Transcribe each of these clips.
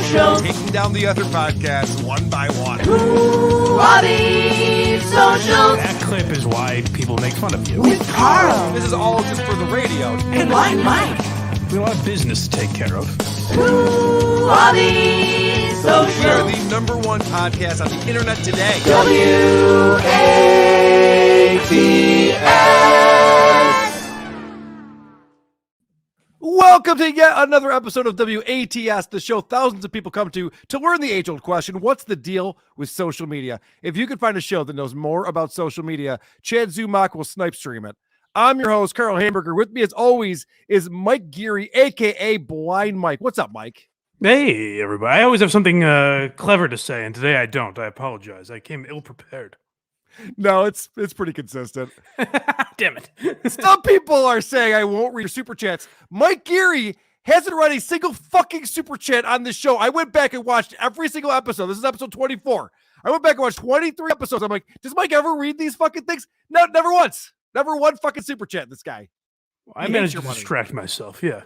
socials. Taking down the other podcasts one by one. Who are these socials? That clip is why people make fun of you. With Carl. This is all just for the radio. And Blind Mike. We have a lot of business to take care of. Who are these We are socials? the number one podcast on the internet today. WATS. Welcome to yet another episode of WATS, the show thousands of people come to learn the age-old question, what's the deal with social media? If you can find a show that knows more about social media, Chad Zumach will snipe stream it. I'm your host, Carl Hamburger. With me, as always, is Mike Geary, a.k.a. Blind Mike. What's up, Mike? Hey, everybody. I always have something clever to say, and today I don't. I apologize. I came ill-prepared. No, it's pretty consistent. Damn it. Some people are saying I won't read your super chats. Mike Geary hasn't read a single fucking super chat on this show. I went back and watched every single episode. This is episode 24. I went back and watched 23 episodes. I'm like, does Mike ever read these fucking things? No, never once. Never one fucking super chat, this guy. I managed to distract myself, yeah.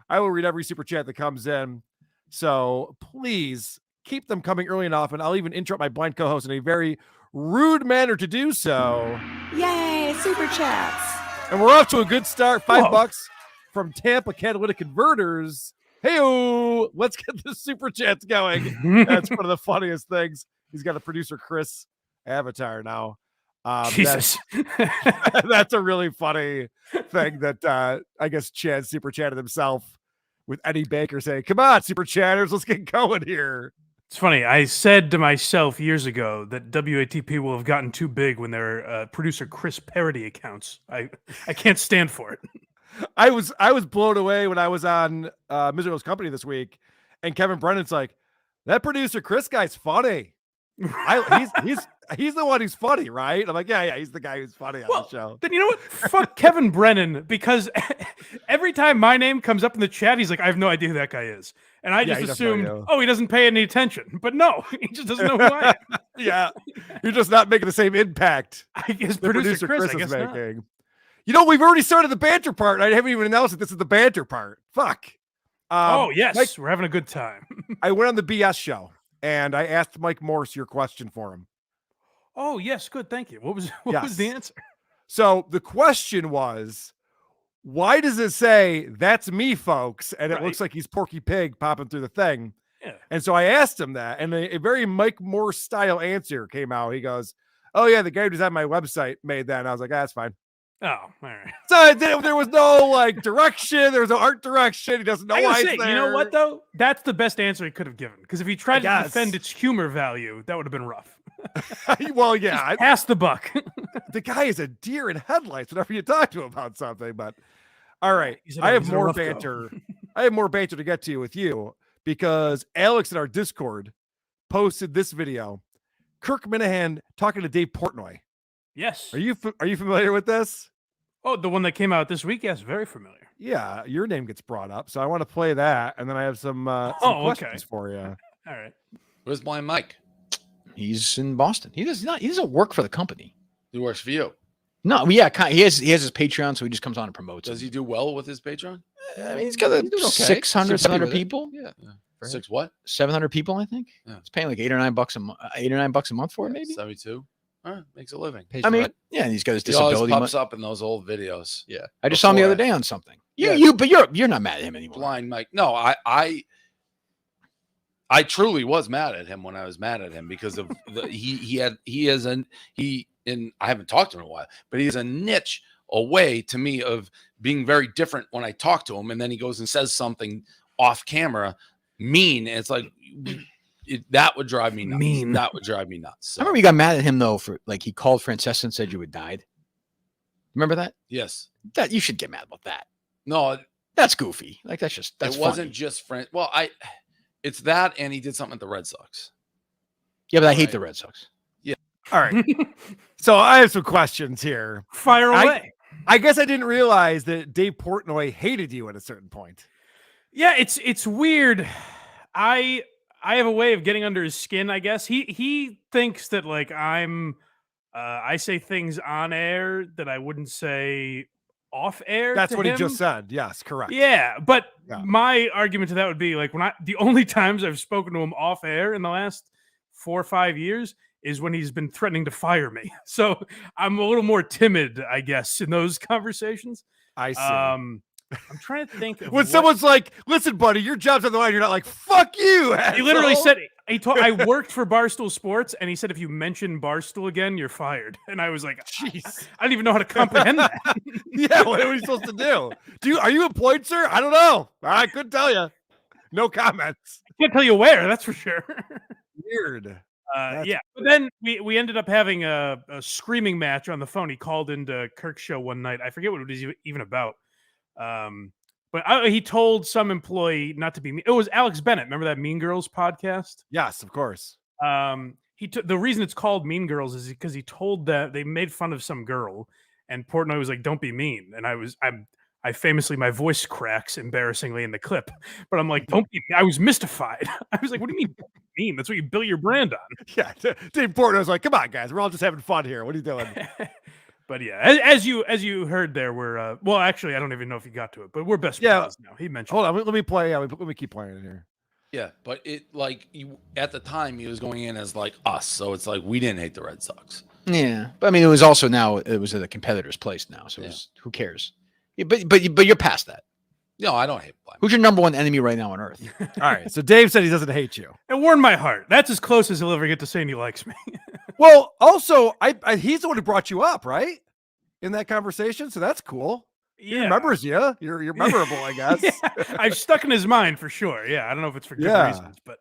I will read every super chat that comes in. So please keep them coming early enough, and I'll even interrupt my blind co-host in a very rude manner to do so. Yay, super chats. And we're off to a good start. Whoa. $5 from Tampa Catalytic Converters. Hey-o, let's get the super chats going. That's one of the funniest things. He's got a producer Chris avatar now. Jesus. That's a really funny thing that I guess Chad super chatted himself with Eddie Baker saying, come on, super chatters, let's get going here. It's funny. I said to myself years ago that WATP will have gotten too big when their producer Chris parody accounts. I can't stand for it. I was blown away when I was on Miserable's Company this week, and Kevin Brennan's like, that producer Chris guy's funny. He's the one who's funny, right? I'm like, yeah, he's the guy who's funny on the show. Then you know what? Fuck Kevin Brennan, because every time my name comes up in the chat, he's like, I have no idea who that guy is. And I just he doesn't know assumed, you. oh, he doesn't pay any attention. But no, he just doesn't know who I am. Yeah, you're just not making the same impact I guess the producer Chris, I is guess not. making. You know, we've already started the banter part, and I haven't even announced that this is the banter part. Fuck. Oh, yes. Mike, We're having a good time. I went on the BS show, and I asked Mike Morse your question for him. Oh, yes. Good. Thank you. What was Yes. the answer? So the question was, why does it say that's me, folks? And it Right. looks like he's Porky Pig popping through the thing. Yeah. And so I asked him that, and a very Mike Morse style answer came out. He goes, oh, yeah, the guy who designed my website made that. And I was like, that's fine. Oh, all right. So there was no like direction. There was no art direction. He doesn't know I why gotta it's say, there. you know what, though? That's the best answer he could have given. Because if he tried to guess. defend its humor value, that would have been rough. Well, yeah, Pass the buck. the guy is a deer in headlights whenever you talk to him about something. But all right, He's I have in a more rough go. banter. I have more banter to get to with you because Alex in our Discord posted this video. Kirk Minahan talking to Dave Portnoy. Yes. Are you familiar with this? Oh, the one that came out this week? Yes, very familiar. Yeah, your name gets brought up, so I want to play that, and then I have some Oh, okay. questions for you. All right. Where's Blind Mike? He's in Boston. He doesn't work for the company. He works for you. No, yeah, he has his Patreon, so he just comes on and promotes. Does it. he do well with his Patreon? I mean, he's got He's doing okay. 600, Seems happy 700 with it. people. Yeah. Right. 6 what? 700 people, I think. Yeah. It's paying like $8 or $9 a month. $8 or $9 a month for it, maybe. 72. All right, makes a living. I mean, yeah, and he's got his He always disability. pops up in those old videos. Yeah, I just saw him the other before day on something. Yeah. But you're not mad at him anymore. Blind Mike. No, I truly was mad at him when I was mad at him because of and I haven't talked to him in a while, but he has a niche, a way to me of being very different when I talk to him, and then he goes and says something off camera mean, and it's like that would drive me nuts. Mean. That would drive me nuts. So, I remember you got mad at him though for like he called Francesca and said you had died. Remember that? yes. That you should get mad about that. No, That's goofy. Like that's it wasn't funny. just friend. Well, it's that, and he did something at the Red Sox. Yeah, but I hate Right. the Red Sox. All right. So I have some questions here. Fire away. I guess I didn't realize that Dave Portnoy hated you at a certain point. Yeah, it's weird. I have a way of getting under his skin, I guess. He thinks that like I say things on air that I wouldn't say off air. That's to what him. he just said. Yes, correct. Yeah, but Yeah. my argument to that would be like the only times I've spoken to him off air in the last 4 or 5 years is when he's been threatening to fire me. So I'm a little more timid, I guess, in those conversations. I see. I'm trying to think of When someone's like, "Listen, buddy, your job's on the line," you're not like, "Fuck you." he literally asshole." said I worked for Barstool Sports, and he said if you mention Barstool again, you're fired. And I was like, "Jeez, I don't even know how to comprehend that. yeah, what are we supposed to do? Are you employed, sir? I don't know. I couldn't tell you. No comments. I can't tell you where, that's for sure. Weird. Yeah, but then we ended up having a screaming match on the phone. He called into Kirk's show one night. I forget what it was even about. But he told some employee not to be mean. It was Alex Bennett. Remember that Mean Girls podcast? Yes, of course. The reason it's called Mean Girls is because he told that they made fun of some girl, and Portnoy was like, "Don't be mean." And I famously, my voice cracks embarrassingly in the clip, but I'm like, "Don't be mean." I was mystified. I was like, "What do you mean don't be mean? That's what you build your brand on." Yeah, Dave Portnoy's like, "Come on, guys, we're all just having fun here. What are you doing?" But yeah, as you heard there, we're well, actually, I don't even know if you got to it, but we're best friends now. He mentioned. Hold on, let me play. Yeah, let me keep playing it here. Yeah, but it like at the time he was going in as like us, so it's like we didn't hate the Red Sox. Yeah, but I mean, it was also now it was at a competitor's place now, so it was, who cares? Yeah, but you're past that. No, I don't hate Black. Who's your number one enemy right now on earth? All right, so Dave said he doesn't hate you. It warmed my heart. That's as close as he'll ever get to saying he likes me. Well, also, he's the one who brought you up, right? In that conversation, so that's cool. He remembers you. You're memorable, I guess. Yeah, I've stuck in his mind for sure. Yeah, I don't know if it's for good reasons, but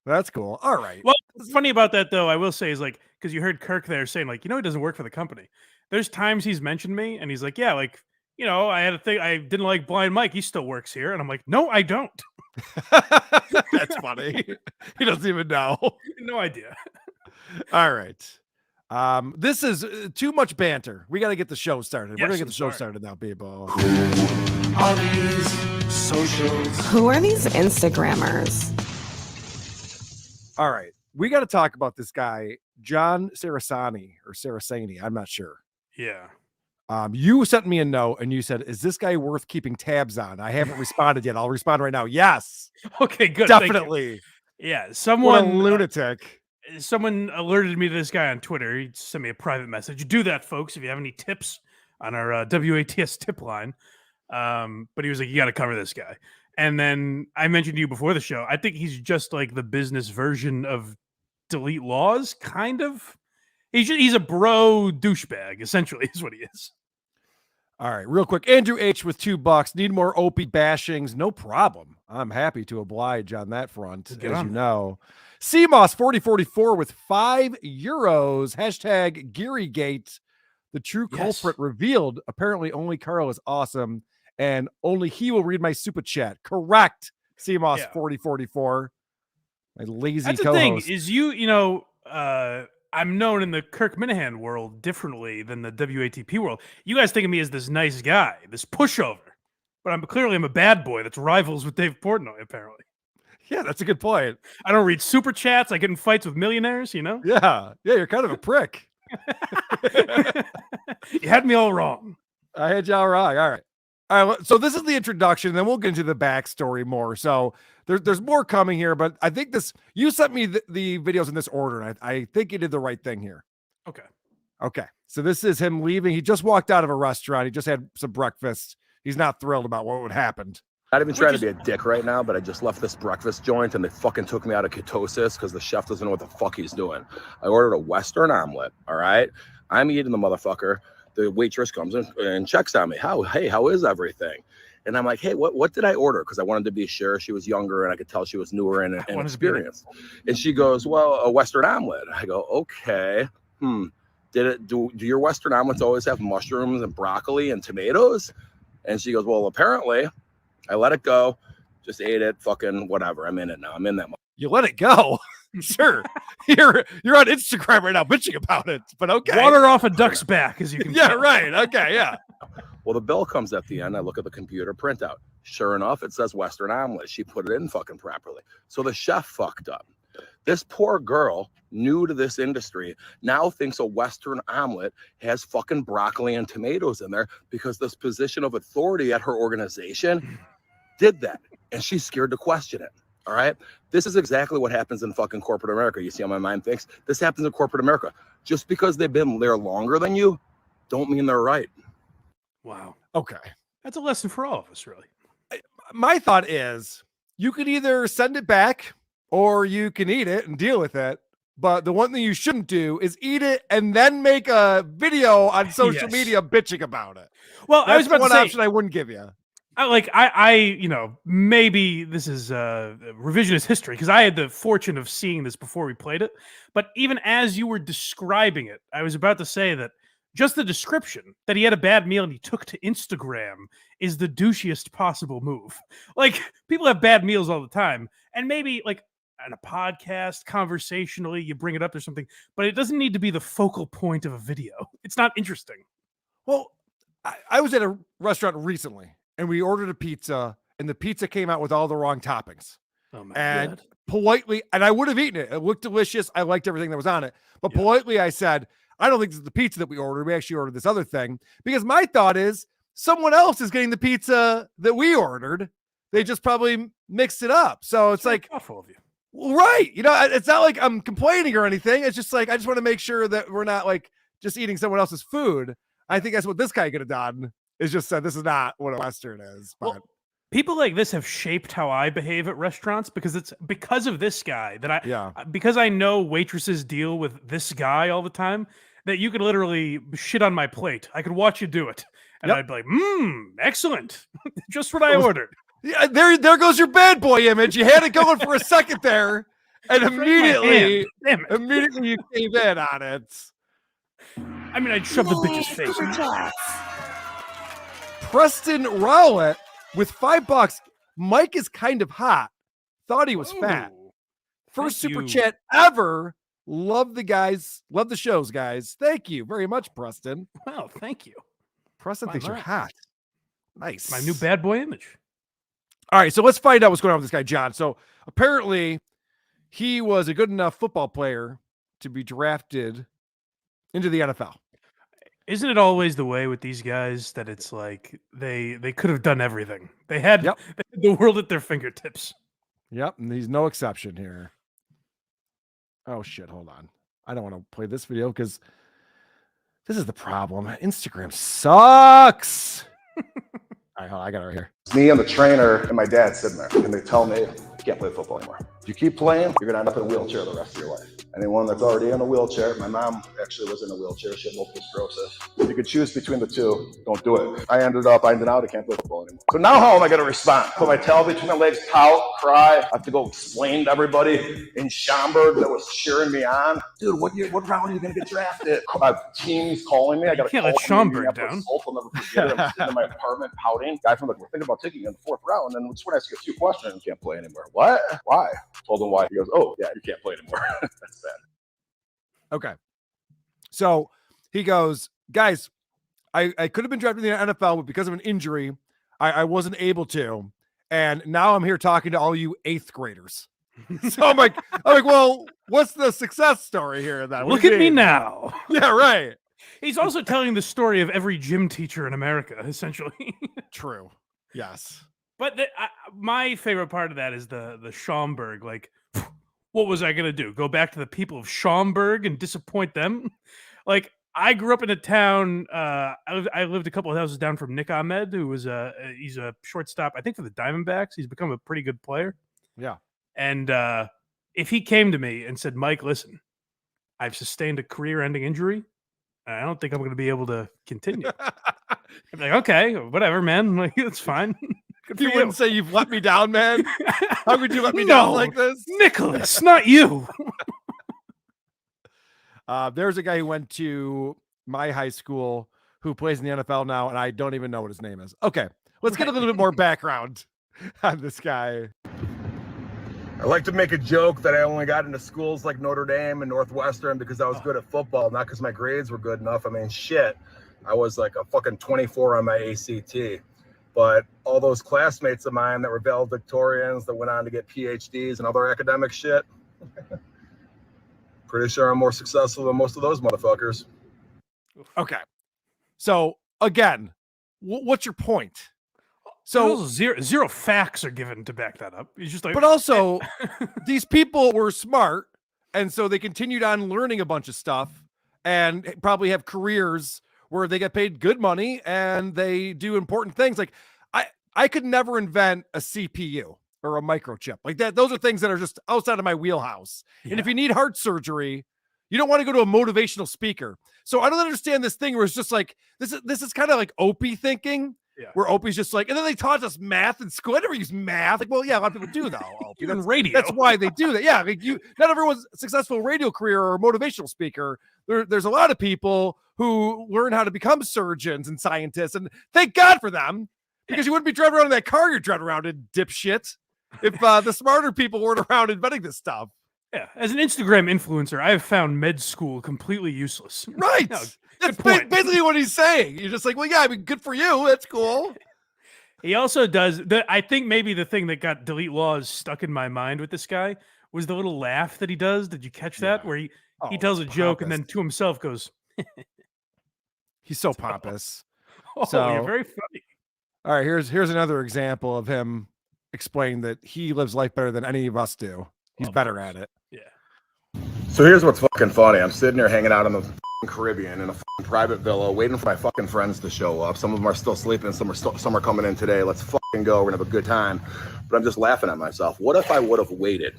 that's cool. All right. Well, what's funny about that though, I will say, is like, because you heard Kirk there saying like, he doesn't work for the company. There's times he's mentioned me, and he's like, yeah, like, I had a thing. I didn't like Blind Mike. He still works here, and I'm like, no, I don't. That's funny. He doesn't even know. No idea. All right. This is too much banter. We got to get the show started. We're gonna get the show started now, people. Are these socials? Who are these Instagrammers? All right, we got to talk about this guy, John Cerasani or Cerasani. I'm not sure. Yeah. You sent me a note and you said, "Is this guy worth keeping tabs on?" I haven't responded yet. I'll respond right now. Yes. Okay. Good. Definitely. Yeah. What Someone a lunatic. Someone alerted me to this guy on Twitter. He sent me a private message. Do that, folks, if you have any tips on our WATS tip line. But he was like, you got to cover this guy. And then I mentioned to you before the show, I think he's just like the business version of Delete Lawz, kind of. He's a bro douchebag, essentially, is what he is. All right, real quick. Andrew H with $2. Need more Opie bashings? No problem. I'm happy to oblige on that front, as you know. CMOS 4044 with €5. Hashtag GearyGate. The true culprit revealed. Apparently, only Carl is awesome, and only he will read my super chat. Correct. CMOS 4044. My lazy That's co-host. the thing is I'm known in the Kirk Minahan world differently than the WATP world. You guys think of me as this nice guy, this pushover, but I'm a bad boy that's rivals with Dave Portnoy, apparently. Yeah, that's a good point. I don't read super chats. I get in fights with millionaires, Yeah, you're kind of a prick. You had me all wrong. I had you all wrong. All right. So this is the introduction, then we'll get into the backstory more. So there's more coming here, but I think you sent me the videos in this order, and I think you did the right thing here. Okay. So this is him leaving. He just walked out of a restaurant. He just had some breakfast. He's not thrilled about what happened. Not even trying to be a dick right now, but I just left this breakfast joint and they fucking took me out of ketosis because the chef doesn't know what the fuck he's doing. I ordered a Western omelet, all right? I'm eating the motherfucker. The waitress comes in and checks on me. Hey, how is everything? And I'm like, hey, what did I order? Because I wanted to be sure. She was younger and I could tell she was newer and experienced. And she goes, well, a Western omelet. I go, okay. Do your Western omelets always have mushrooms and broccoli and tomatoes? And she goes, well, apparently. I let it go, just ate it, fucking whatever. I'm in it now. I'm in that. You let it go? Sure. You're on Instagram right now bitching about it, but okay. Water off a duck's back, as you can Yeah, tell. right. Okay, yeah. Well, the bill comes at the end. I look at the computer printout. Sure enough, it says Western omelet. She put it in fucking properly. So the chef fucked up. This poor girl, new to this industry, now thinks a Western omelet has fucking broccoli and tomatoes in there because this position of authority at her organization did that. And she's scared to question it. All right. This is exactly what happens in fucking corporate America. You see how my mind thinks? This happens in corporate America. Just because they've been there longer than you, don't mean they're right. Wow. Okay. That's a lesson for all of us, really. My thought is you could either send it back or you can eat it and deal with it. But the one thing you shouldn't do is eat it and then make a video on social media bitching about it. Well, That's I was about one to say, option I wouldn't give you. Maybe this is revisionist history because I had the fortune of seeing this before we played it. But even as you were describing it, I was about to say that just the description that he had a bad meal and he took to Instagram is the douchiest possible move. Like, people have bad meals all the time, and maybe like on a podcast, conversationally, you bring it up or something, but it doesn't need to be the focal point of a video. It's not interesting. Well, I was at a restaurant recently and we ordered a pizza and the pizza came out with all the wrong toppings. Oh my And God. politely, and I would have eaten it. It looked delicious. I liked everything that was on it. But politely, I said, I don't think this is the pizza that we ordered. We actually ordered this other thing because my thought is someone else is getting the pizza that we ordered. They just probably mixed it up. So it's like, thoughtful of you. well, right. You know, it's not like I'm complaining or anything. It's just like, I just want to make sure that we're not like just eating someone else's food. I think that's what this guy could have done, is just said, this is not what a Western is. But Well, people like this have shaped how I behave at restaurants because it's because of this guy that because I know waitresses deal with this guy all the time, that you could literally shit on my plate. I could watch you do it. And I'd be like, excellent. Just what I ordered. Yeah, there goes your bad boy image. You had it going for a second there, and immediately you cave in on it. I mean, I'd shove the bitch's face. Preston Rowlett with $5. Mike is kind of hot. Thought he was fat. First super chat ever. Love the guys. Love the shows, guys. Thank you very much, Preston. Wow, thank you. Preston thinks you're hot. Nice. My new bad boy image. All right, so let's find out what's going on with this guy, John. So apparently he was a good enough football player to be drafted into the NFL. Isn't it always the way with these guys that it's like they could have done everything? They had the world at their fingertips. Yep, and he's no exception here. Oh, shit, hold on. I don't want to play this video because this is the problem. Instagram sucks. All right, hold on, I got it right here. It's me and the trainer and my dad sitting there, and they tell me, you can't play football anymore. If you keep playing, you're gonna end up in a wheelchair the rest of your life. Anyone that's already in a wheelchair, my mom actually was in a wheelchair, she had multiple sclerosis. If you could choose between the two, don't do it. I ended out, I can't play football anymore. So now how am I gonna respond? Put my tail between my legs, pout, cry, I have to go explain to everybody in Schaumburg that was cheering me on. Dude, what round are you gonna get drafted? I have teams calling me, I gotta can't let Schaumburg down. I'll never forget it. I'm sitting in my apartment pouting. Guy from like, we're thinking about taking you in the 4th round, and just want to ask you a few questions. You can't play anymore. What? Why? Told him why. He goes, oh yeah, you can't play anymore. That's bad. Okay. So he goes, guys, I could have been drafted in the NFL, but because of an injury, I wasn't able to. And now I'm here talking to all you 8th graders. So I'm like, well, what's the success story here then? Look at me now. Yeah, right. He's also telling the story of every gym teacher in America, essentially. True. Yes. But my favorite part of that is the Schaumburg. Like, what was I going to do? Go back to the people of Schaumburg and disappoint them? Like, I grew up in a town. I lived a couple of houses down from Nick Ahmed, who was he's a shortstop, I think, for the Diamondbacks. He's become a pretty good player. Yeah. And if he came to me and said, Mike, listen, I've sustained a career-ending injury. I don't think I'm going to be able to continue. I'm like, okay, whatever, man. Like, it's fine. You wouldn't say you've let me down, man. How could you let me down like this? Nicholas, not you. There's a guy who went to my high school who plays in the NFL now, and I don't even know what his name is. Okay, let's get a little bit more background on this guy. I like to make a joke that I only got into schools like Notre Dame and Northwestern because I was good at football, not because my grades were good enough. I mean, shit, I was like a fucking 24 on my ACT. But all those classmates of mine that were valedictorians that went on to get PhDs and other academic shit, Pretty sure I'm more successful than most of those motherfuckers. Okay. So again, what's your point? So zero facts are given to back that up. He's just like, but also these people were smart, and so they continued on learning a bunch of stuff and probably have careers where they get paid good money and they do important things. Like I could never invent a CPU or a microchip like that. Those are things that are just outside of my wheelhouse. Yeah. And if you need heart surgery, you don't want to go to a motivational speaker. So I don't understand this thing where it's just like, this is kind of like Opie thinking. Yeah. Where Opie's just like, and then they taught us math in school. I never use math. Like, well, yeah, a lot of people do though. Opie. Even radio. That's why they do that. Yeah, like not everyone's a successful radio career or a motivational speaker. There's a lot of people who learn how to become surgeons and scientists, and thank God for them, because you wouldn't be driving around in that car you're driving around in, dipshit, if the smarter people weren't around inventing this stuff. Yeah, as an Instagram influencer, I have found med school completely useless. Right. No, that's point. basically what he's saying. You're just like, well, yeah, I mean, good for you. That's cool. He also does I think maybe the thing that got delete Lawz stuck in my mind with this guy was the little laugh that he does. Did you catch that? Where he tells a joke and then to himself goes, he's so pompous. Oh, you're very funny. All right, here's another example of him explaining that he lives life better than any of us do. He's better at it. Yeah. So here's what's fucking funny. I'm sitting here hanging out in the Caribbean in a private villa, waiting for my fucking friends to show up. Some of them are still sleeping. Some are coming in today. Let's fucking go. We're gonna have a good time. But I'm just laughing at myself. What if I would have waited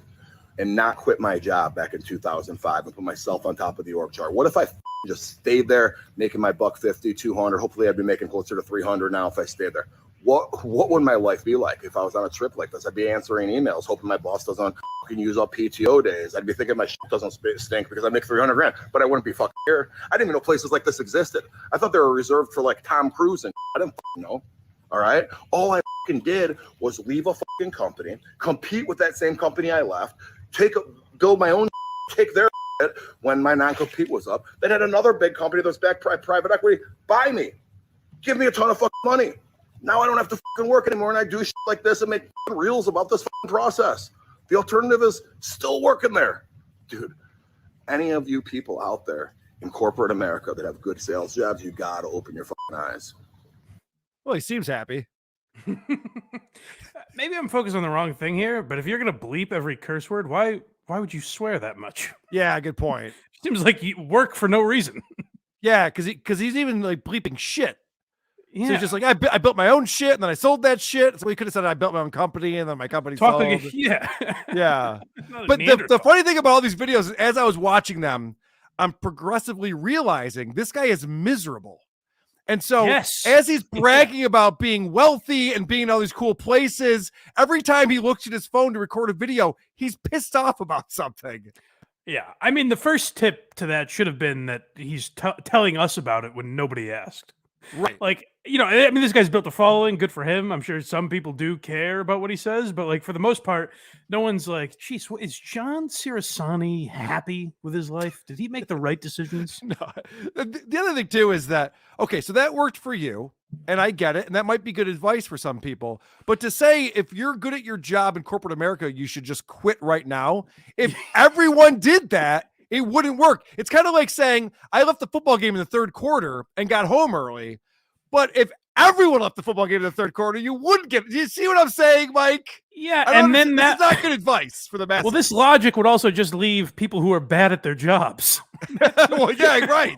and not quit my job back in 2005 and put myself on top of the org chart? What if I just stayed there making my $150, 200? Hopefully I'd be making closer to 300 now if I stayed there. What would my life be like if I was on a trip like this? I'd be answering emails, hoping my boss doesn't fucking use up PTO days. I'd be thinking my shit doesn't stink because I make 300 grand, but I wouldn't be fucking here. I didn't even know places like this existed. I thought they were reserved for like Tom Cruise and I didn't fucking know. All right. All I fucking did was leave a fucking company, compete with that same company I left, build my own, take their shit when my non-compete was up. Then had another big company that was backed by private equity buy me, give me a ton of fucking money. Now I don't have to fucking work anymore, and I do shit like this and make reels about this fucking process. The alternative is still working there. Dude, any of you people out there in corporate America that have good sales jobs, you gotta open your fucking eyes. Well, he seems happy. Maybe I'm focused on the wrong thing here, but if you're gonna bleep every curse word, why would you swear that much? Yeah, good point. Seems like you work for no reason. Yeah, because he's even like bleeping shit. Yeah. So he's just like, I built my own shit and then I sold that shit. So he could have said I built my own company and then my company sold. Yeah. Yeah. But the funny thing about all these videos is as I was watching them, I'm progressively realizing this guy is miserable. And so as he's bragging about being wealthy and being in all these cool places, every time he looks at his phone to record a video, he's pissed off about something. Yeah. I mean, the first tip to that should have been that he's telling us about it when nobody asked. Right. Like, you know, I mean, this guy's built a following. Good for him. I'm sure some people do care about what he says, but like for the most part, no one's like, geez, is John Cerasani happy with his life? Did he make the right decisions? No. The other thing too is that, okay, so that worked for you and I get it. And that might be good advice for some people, but to say, if you're good at your job in corporate America, you should just quit right now. If everyone did that, it wouldn't work. It's kind of like saying I left the football game in the third quarter and got home early. But if everyone left the football game in the third quarter, you wouldn't get it. Do you see what I'm saying, Mike? Yeah. And then that's not good advice for the masses. Well, this logic would also just leave people who are bad at their jobs. Well, yeah, right.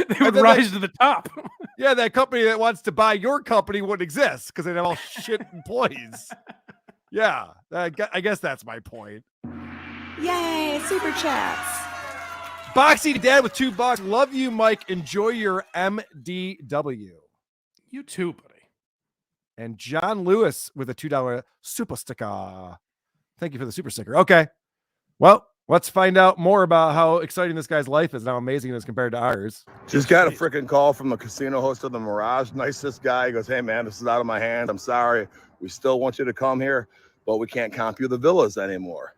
They would rise to the top. Yeah, that company that wants to buy your company wouldn't exist because they'd have all shit employees. Yeah, I guess that's my point. Yay, super chats. Boxy Dad with $2. Love you, Mike. Enjoy your MDW. You too, buddy. And John Lewis with a $2 super sticker. Thank you for the super sticker. Okay. Well, let's find out more about how exciting this guy's life is and how amazing it is compared to ours. Just got a freaking call from the casino host of the Mirage. Nicest guy. He goes, hey, man, this is out of my hand. I'm sorry. We still want you to come here, but we can't comp you the villas anymore.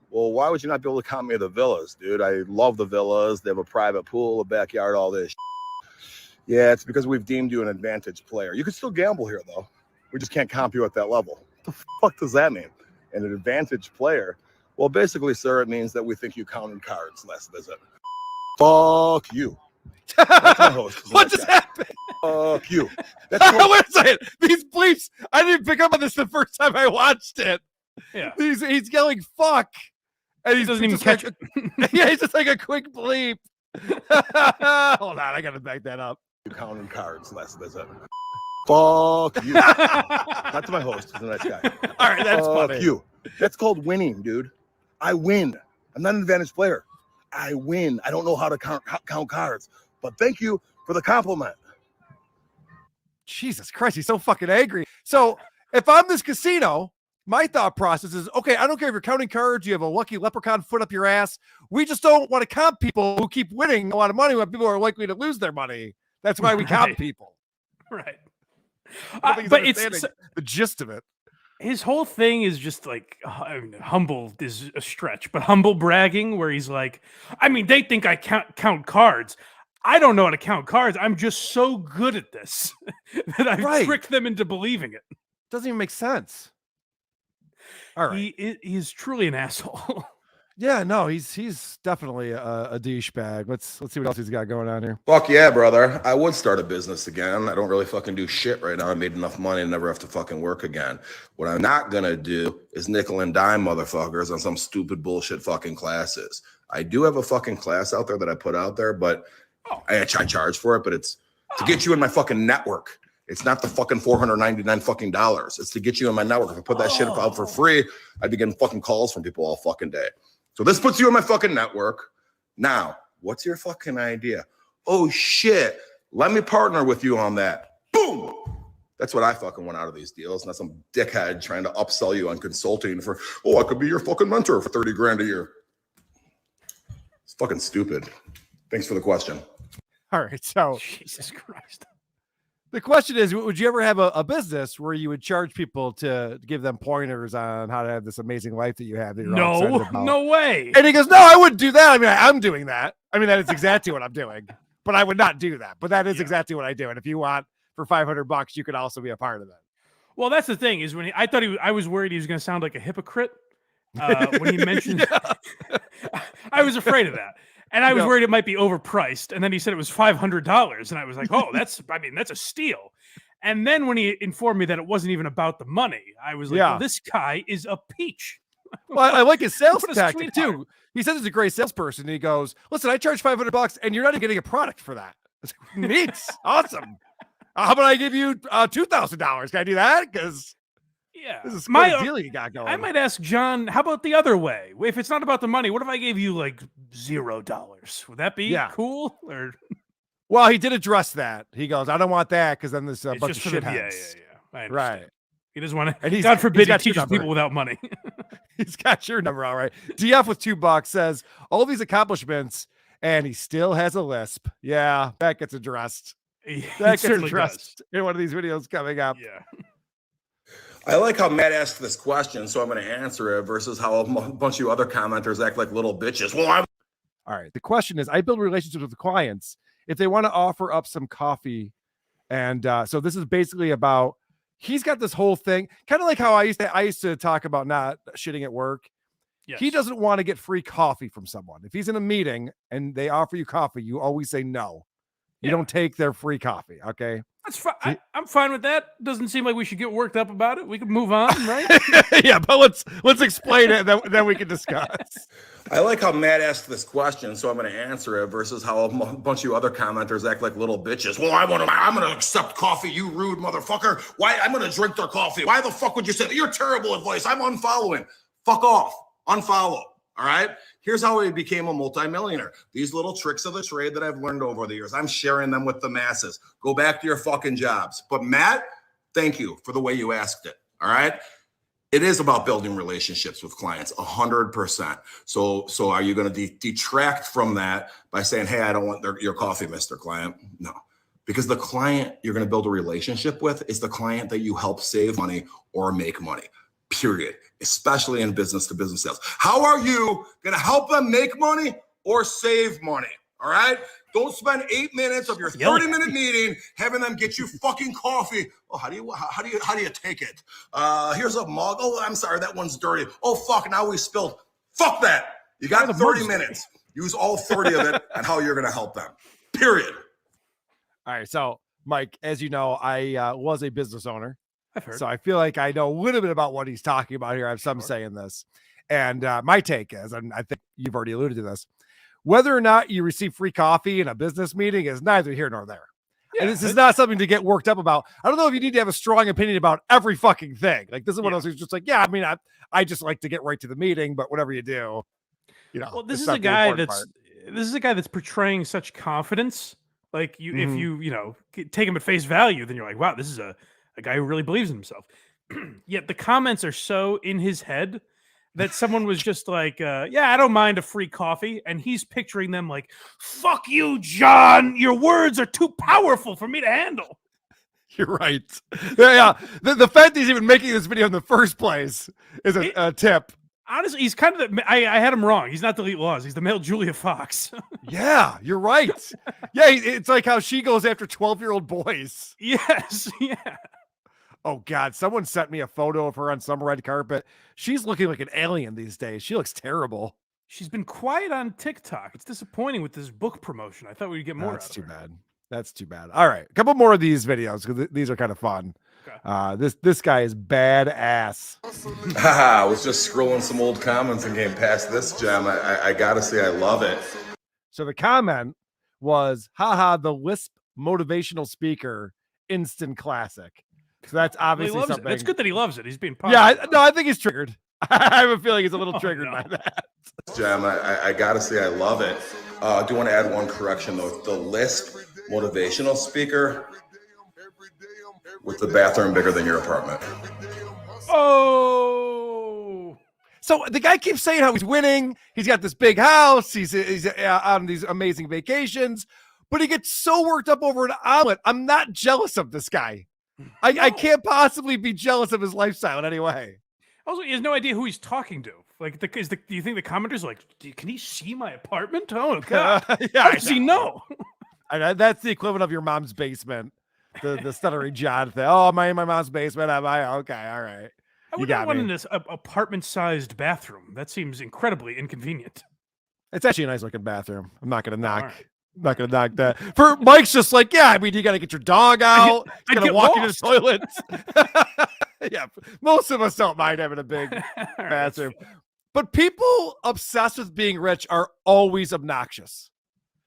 Well, why would you not be able to comp me the villas, dude? I love the villas. They have a private pool, a backyard, all this. Yeah, it's because we've deemed you an advantage player. You can still gamble here, though. We just can't comp you at that level. What the fuck does that mean? And an advantage player? Well, basically, sir, it means that we think you counted cards last visit. Fuck you. That's my host. What just happened? Fuck you. That's Wait a second. These bleeps. I didn't pick up on this the first time I watched it. Yeah. He's yelling "fuck," and he doesn't even just catch it. Yeah, he's just like a quick bleep. Hold on, I gotta back that up. You counted cards last visit. Fuck you. That's my host. He's a nice guy. All right, that's Fuck funny. you. That's called winning, dude. I win. I'm not an advantage player. I win. I don't know how to count cards, but thank you for the compliment. Jesus Christ, he's so fucking angry. So if I'm this casino, my thought process is, okay, I don't care if you're counting cards, you have a lucky leprechaun foot up your ass. We just don't want to count people who keep winning a lot of money when people are likely to lose their money. That's why we count people. Right. I don't think he's But it's understanding the gist of it. his whole thing is just like humble is a stretch, but humble bragging where he's like, I mean, they think I count cards. I don't know how to count cards. I'm just so good at this that I've tricked them into believing it. Doesn't even make sense. All right. He's truly an asshole. Yeah, no, he's definitely a douchebag. Let's see what else he's got going on here. Fuck yeah, brother. I would start a business again. I don't really fucking do shit right now. I made enough money to never have to fucking work again. What I'm not gonna do is nickel and dime motherfuckers on some stupid bullshit fucking classes. I do have a fucking class out there that I put out there, but I charge for it, but it's to get you in my fucking network. It's not the fucking $499 fucking dollars. It's to get you in my network. If I put that shit out for free, I'd be getting fucking calls from people all fucking day. So this puts you in my fucking network. Now, what's your fucking idea? Oh shit, let me partner with you on that. Boom. That's what I fucking want out of these deals. Not some dickhead trying to upsell you on consulting for, I could be your fucking mentor for 30 grand a year. It's fucking stupid. Thanks for the question. All right, so Jesus Christ. The question is, would you ever have a business where you would charge people to give them pointers on how to have this amazing life that you have? That you're all excited about? No way. And he goes, no, I wouldn't do that. I mean, I'm doing that. I mean, that is exactly what I'm doing, but I would not do that. But that is exactly what I do. And if you want for $500, you could also be a part of that. Well, that's the thing is when I was worried he was going to sound like a hypocrite when he mentioned, I was afraid of that. And I was worried it might be overpriced. And then he said it was $500. And I was like, oh, that's a steal. And then when he informed me that it wasn't even about the money, I was like, well, this guy is a peach. Well, I like his sales What a tactic sweetheart. too. He says he's a great salesperson. And he goes, listen, I charge $500 and you're not even getting a product for that. I was like, neat. Awesome. How about I give you $2,000? Can I do that? Because this is quite a deal you got going. I might ask John, how about the other way? If it's not about the money, what if I gave you like $0? Would that be cool? Or well, he did address that. He goes, I don't want that because then there's a bunch of shitheads. Yeah. Right. He doesn't want to. And God forbid he teaches teaches people without money. He's got your number all right. DF with $2 says all these accomplishments, and he still has a lisp. Yeah, that gets addressed. That gets addressed in one of these videos coming up. Yeah. I like how Matt asked this question, so I'm going to answer it versus how a bunch of you other commenters act like little bitches. Well, All right. The question is, I build relationships with the clients if they want to offer up some coffee. And so this is basically about, he's got this whole thing, kind of like how I used to talk about not shitting at work. Yes. He doesn't want to get free coffee from someone. If he's in a meeting and they offer you coffee, you always say no. You don't take their free coffee. Okay. That's fine. I'm fine with that. Doesn't seem like we should get worked up about it. We can move on, right? Yeah, but let's explain it, and then we can discuss. I like how Matt asked this question, so I'm going to answer it versus how a bunch of you other commenters act like little bitches. Well, I'm going to accept coffee, you rude motherfucker. Why? I'm going to drink their coffee. Why the fuck would you say that? You're terrible advice. I'm unfollowing. Fuck off. Unfollow. All right. Here's how I became a multimillionaire. These little tricks of the trade that I've learned over the years, I'm sharing them with the masses. Go back to your fucking jobs. But Matt, thank you for the way you asked it. All right. It is about building relationships with clients 100%. So are you going to detract from that by saying, hey, I don't want your coffee, Mr. Client? No, because the client you're going to build a relationship with is the client that you help save money or make money. Period. Especially in business to business sales. How are you going to help them make money or save money? All right. Don't spend 8 minutes of your 30-minute meeting having them get you fucking coffee. Oh, how do you take it? Here's a mug. Oh, I'm sorry, that one's dirty. Oh fuck, now we spilled Fuck that. You got the 30 most. minutes. Use all 30 of it and how you're going to help them. Period. All right. So, Mike, as you know, I was a business owner. I've heard. So I feel like I know a little bit about what he's talking about here. I have some say in this. And my take is, and I think you've already alluded to this, whether or not you receive free coffee in a business meeting is neither here nor there. And this is not something to get worked up about. I don't know if you need to have a strong opinion about every fucking thing. Like, this is one of those who's just like, yeah, I mean, I just like to get right to the meeting, but whatever you do, you know. Well, this is a guy that's portraying such confidence. Like, if you take him at face value, then you're like, wow, this is a guy who really believes in himself. Yet the comments are so in his head that someone was just like, yeah, I don't mind a free coffee. And he's picturing them like, fuck you, John. Your words are too powerful for me to handle. You're right. Yeah. The fact that he's even making this video in the first place is a tip. Honestly, he's kind of I had him wrong. He's not the elite Lawz. He's the male Julia Fox. Yeah, you're right. Yeah, it's like how she goes after 12-year-old boys. Yes. Yeah. Oh, God. Someone sent me a photo of her on some red carpet. She's looking like an alien these days. She looks terrible. She's been quiet on TikTok. It's disappointing with this book promotion. I thought we'd get more. That's too bad. That's too bad. All right. A couple more of these videos because these are kind of fun. Okay. This guy is badass. I was just scrolling some old comments and came past this gem. I got to say, I love it. So the comment was, haha, the Lisp motivational speaker, instant classic. So that's obviously something. That's good that he loves it. He's being positive. Yeah, I think he's triggered. I have a feeling he's a little triggered by that. Jam, I gotta say I love it. I do want to add one correction though. The Lisp motivational speaker with the bathroom bigger than your apartment. Oh. So the guy keeps saying how he's winning. He's got this big house. He's on these amazing vacations, but he gets so worked up over an omelet. I'm not jealous of this guy. I can't possibly be jealous of his lifestyle in any way. Also, he has no idea who he's talking to. Like, do you think the commenters are like, can he see my apartment? Oh, God. Yeah, how does he know? That's the equivalent of your mom's basement. The stuttering John thing. Oh, am I in my mom's basement? Am I? Okay, all right. I would not want in this apartment-sized bathroom. That seems incredibly inconvenient. It's actually a nice looking bathroom. I'm not going to knock. Right. I'm not going to knock that. For Mike's just like, yeah, I mean, you got to get your dog out. You got to walk into the toilet. Yeah, most of us don't mind having a big bathroom. But people obsessed with being rich are always obnoxious.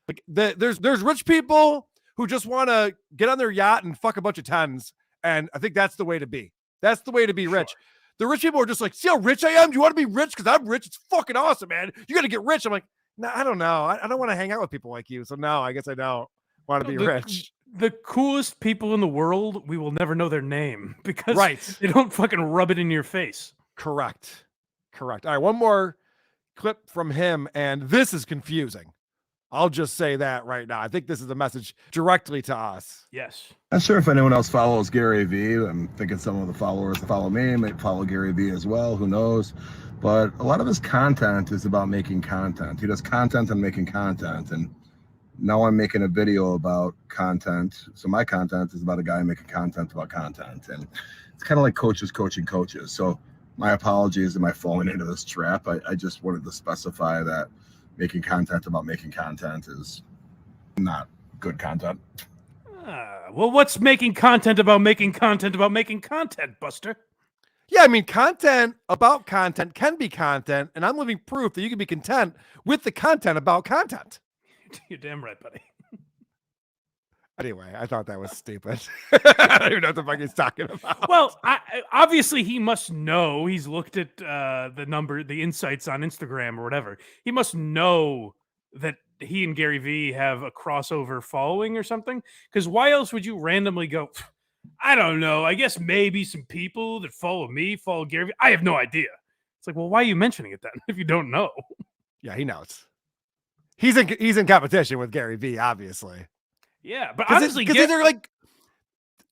Like there's rich people who just want to get on their yacht and fuck a bunch of tens. And I think that's the way to be. That's the way to be rich. The rich people are just like, see how rich I am? Do you want to be rich? Because I'm rich. It's fucking awesome, man. You got to get rich. I'm like, no, I don't know. I don't want to hang out with people like you. So no, I guess I don't want to be rich. The coolest people in the world, we will never know their name because they don't fucking rub it in your face. Correct. All right, one more clip from him, and this is confusing. I'll just say that right now. I think this is a message directly to us. Yes. Not sure if anyone else follows Gary Vee. I'm thinking some of the followers that follow me may follow Gary Vee as well. Who knows? But a lot of his content is about making content. He does content and making content. And now I'm making a video about content. So my content is about a guy making content about content. And it's kind of like coaches coaching coaches. So my apologies am I falling into this trap. I just wanted to specify that making content about making content is not good content. Well, what's making content about making content about making content, Buster? Yeah, I mean, content about content can be content, and I'm living proof that you can be content with the content about content. You're damn right, buddy. Anyway, I thought that was stupid. I don't even know what the fuck he's talking about. Well, obviously he must know. He's looked at the insights on Instagram or whatever. He must know that he and Gary Vee have a crossover following or something. Because why else would you randomly go, I don't know, I guess maybe some people that follow me follow Gary Vee. I have no idea. It's like, well, why are you mentioning it then if you don't know? Yeah, he knows. He's in competition with Gary Vee, obviously. Yeah, but honestly, because they're like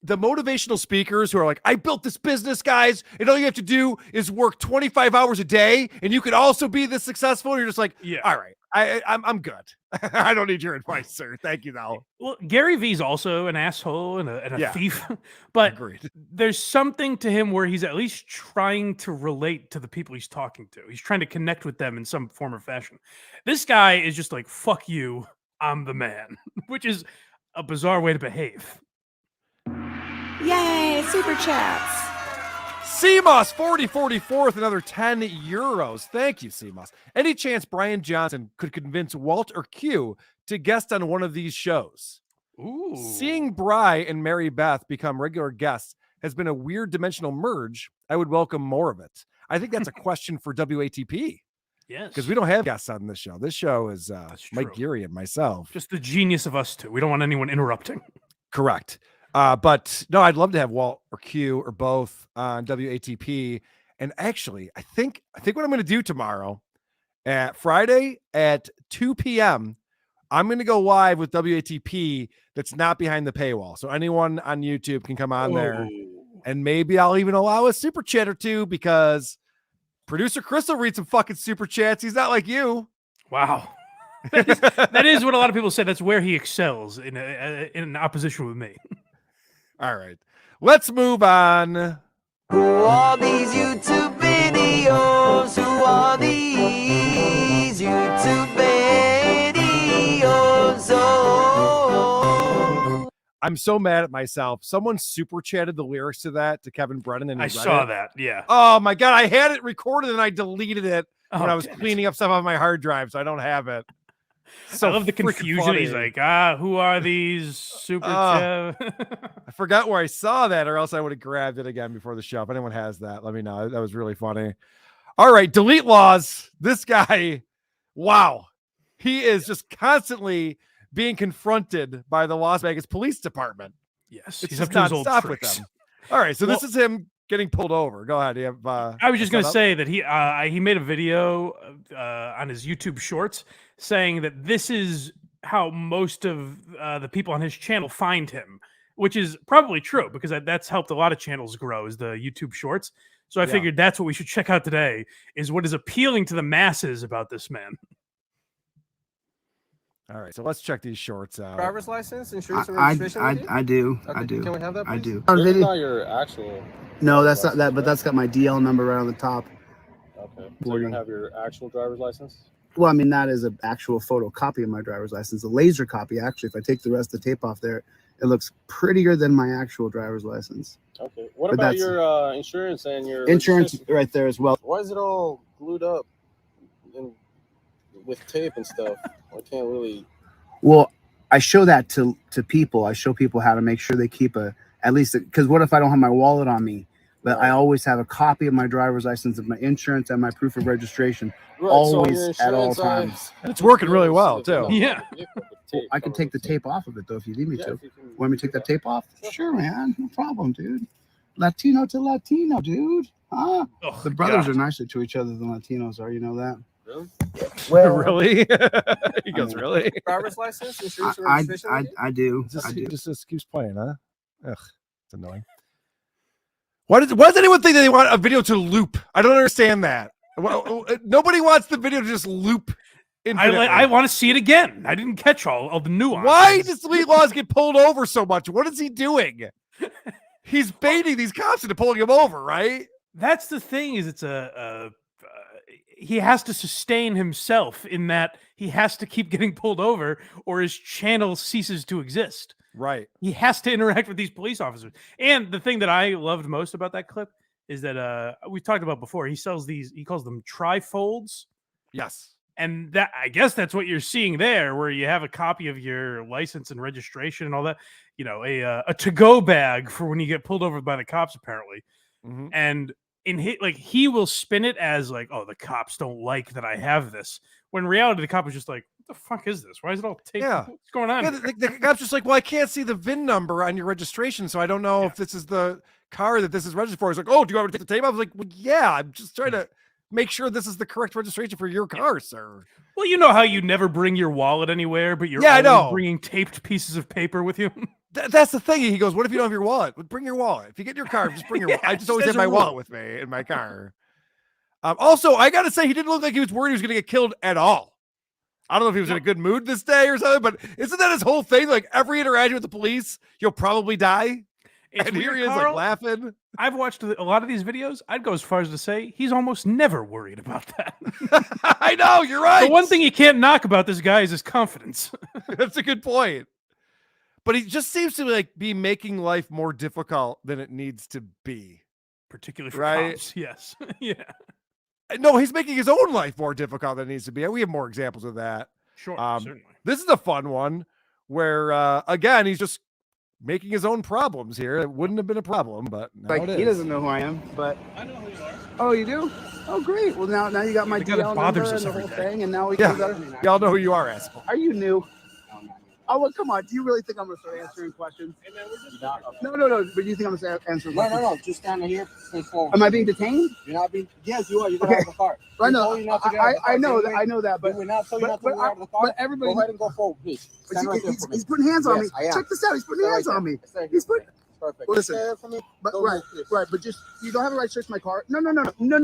the motivational speakers who are like, I built this business, guys, and all you have to do is work 25 hours a day, and you could also be this successful. And you're just like, yeah, all right, I'm good. I don't need your advice, sir. Thank you, though. Well, Gary Vee's also an asshole and a Yeah. thief, but Agreed. there's something to him where he's at least trying to relate to the people he's talking to. He's trying to connect with them in some form or fashion. This guy is just like, fuck you, I'm the man, which is a bizarre way to behave. Yay, super chats. CMOS 4044 with another 10 euros. Thank you, CMOS. Any chance Brian Johnson could convince Walt or Q to guest on one of these shows? Ooh. Seeing Bry and Mary Beth become regular guests has been a weird dimensional merge. I would welcome more of it. I think that's a question for WATP. Yes. Because we don't have guests on this show. This show is Mike true. Geary and myself. Just the genius of us two. We don't want anyone interrupting. Correct. But no, I'd love to have Walt or Q or both on WATP. And actually, I think what I'm going to do tomorrow at Friday at 2 p.m., I'm going to go live with WATP that's not behind the paywall. So anyone on YouTube can come on there. And maybe I'll even allow a super chat or two because producer Chris will read some fucking super chats. He's not like you. Wow. That is what a lot of people say. That's where he excels in opposition with me. All right. Let's move on. Who are these YouTube videos? Who are these YouTube videos? Oh. I'm so mad at myself. Someone super chatted the lyrics to that to Kevin Brennan. And I saw that. Yeah. Oh my God. I had it recorded and I deleted it when I was damn it. cleaning up stuff on my hard drive. So I don't have it. So I love the freaking confusion. funny. He's like, who are these super I forgot where I saw that, or else I would have grabbed it again before the show. If anyone has that, let me know. That was really funny. All right, delete Lawz. This guy, wow. He is just constantly being confronted by the Las Vegas Police Department. Yes, It's he's just up to his not old stop with tricks. them. All right, so Well- this is him getting pulled over. Go ahead. You have, I was just going to up? say that he made a video on his YouTube Shorts saying that this is how most of the people on his channel find him, which is probably true because that's helped a lot of channels grow is the YouTube Shorts. So I figured that's what we should check out today is what is appealing to the masses about this man. All right, so let's check these shorts out. Driver's license, insurance, and registration. I do. Okay, I do. Can we have that, please? I do. This is Video- not your actual. No, that's not that, but that's got my DL number right on the top. Okay. So you don't have your actual driver's license? Well, I mean, that is an actual photocopy of my driver's license. A laser copy, actually. If I take the rest of the tape off there, it looks prettier than my actual driver's license. Okay. What But about that's- your insurance and your Insurance registration? right there as well. Why is it all glued up and with tape and stuff? I can't really. Well, I show that to people. I show people how to make sure they keep at least because what if I don't have my wallet on me? But I always have a copy of my driver's license, of my insurance, and my proof of registration. Right, so on your Always at all insurance, times. And it's working really well, too. Yeah. I can take the tape off of it though if you need me to. if you can- Want me to take that tape off? Sure, man. No problem, dude. Latino to Latino, dude. Huh? Oh, The brothers God. are nicer to each other than Latinos are. You know that? Really? Really? He goes, really? Driver's license, insurance, and registration. I do. Just, I do. just keeps playing, huh? Ugh, it's annoying. Why does anyone think that they want a video to loop? I don't understand that. Nobody wants the video to just loop. I want to see it again. I didn't catch all the nuance. Why does Sweet Lawz get pulled over so much? What is he doing? He's baiting these cops into pulling him over, right? That's the thing is it's he has to sustain himself in that he has to keep getting pulled over or his channel ceases to exist. Right. He has to interact with these police officers. And the thing that I loved most about that clip is that we talked about before. He calls them trifolds. Yes. And that I guess that's what you're seeing there, where you have a copy of your license and registration and all that. You know, a to-go bag for when you get pulled over by the cops, apparently. Mhm. And he will spin it as like, oh, the cops don't like that I have this. When in reality, the cop was just like, what the fuck is this? Why is it all taped? Yeah. What's going on? Yeah, here?" the cop's just like, well, I can't see the VIN number on your registration, so I don't know if this is the car that this is registered for. He's like, oh, do you want me to take the tape? I was like, well, yeah, I'm just trying to make sure this is the correct registration for your car, sir. Well, you know how you never bring your wallet anywhere, but you're Yeah, I always know. bringing taped pieces of paper with you. That's the thing. He goes, what if you don't have your wallet? Well, bring your wallet. If you get in your car, just bring your wallet. I just always as have a my rule. wallet with me in my car. Also, I got to say, he didn't look like he was worried he was going to get killed at all. I don't know if he was in a good mood this day or something, but isn't that his whole thing? Like every interaction with the police, you'll probably die. It's And here weird, he is Carl. like laughing. I've watched a lot of these videos. I'd go as far as to say he's almost never worried about that. I know, you're right. The one thing you can't knock about this guy is his confidence. That's a good point. But he just seems to like be making life more difficult than it needs to be. Particularly for Right? cops. Yes. Yeah. No, he's making his own life more difficult than it needs to be. We have more examples of that. Sure. Certainly. This is a fun one where, again, he's just making his own problems here. It wouldn't have been a problem, but now Like it is. he doesn't know who I am, but I know who you are. oh, you do? Oh, great. Well, now you got my The guy that DL bothers number us and the every whole day. thing, and now we Yeah. can better. Y'all know who you are, asshole. Are you new? Oh, well, come on. Do you really think I'm going to start answering questions? No. But you think I'm going to start answering questions? No. Just stand here. Stay forward. Am I being detained? You're not being. Yes, you are. You're Okay. out of the car. I know. We told you not to get out of the car. I know Didn't that. we? I know that. But Did we not tell you not to but get out of the car? everybody. Go ahead and go forward, please. Stand right there for me. He's putting hands on me. Yes, I am. Check this out. He's putting Stay hands right on there. me. Stay here. He's putting. Perfect. Listen. Stay there for me. But Go right, move, please. right. But just you don't have a right to search my car. No. Stay there. You're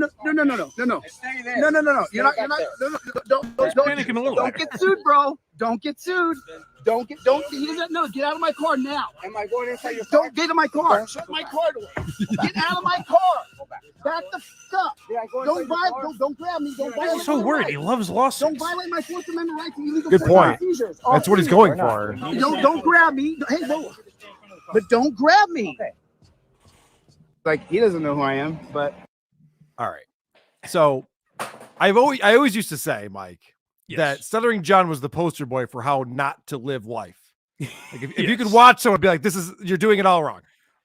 not. Stay there. You're not. Stay back there. No. He's panicking a little. Don't get sued, bro. Don't get sued. Don't. He doesn't know. Get out of my car now. Am I going inside your car? Don't get in my car. Don't Shut go my back. car door. Get out of my car. Go back. Back the fuck up. Yeah, go Don't inside your car. don't grab me. Don't violate He's so my worried. He rights. loves Don't lawsuits. violate my Fourth Amendment rights and illegal Good point. seizures. That's what he's going for. Don't grab me. Hey, whoa. But don't grab me. Okay. Like he doesn't know who I am, but All right. So I always used to say, Mike, Yes. that Stuttering John was the poster boy for how not to live life. Like if you could Yes. watch someone be like, you're doing it all wrong.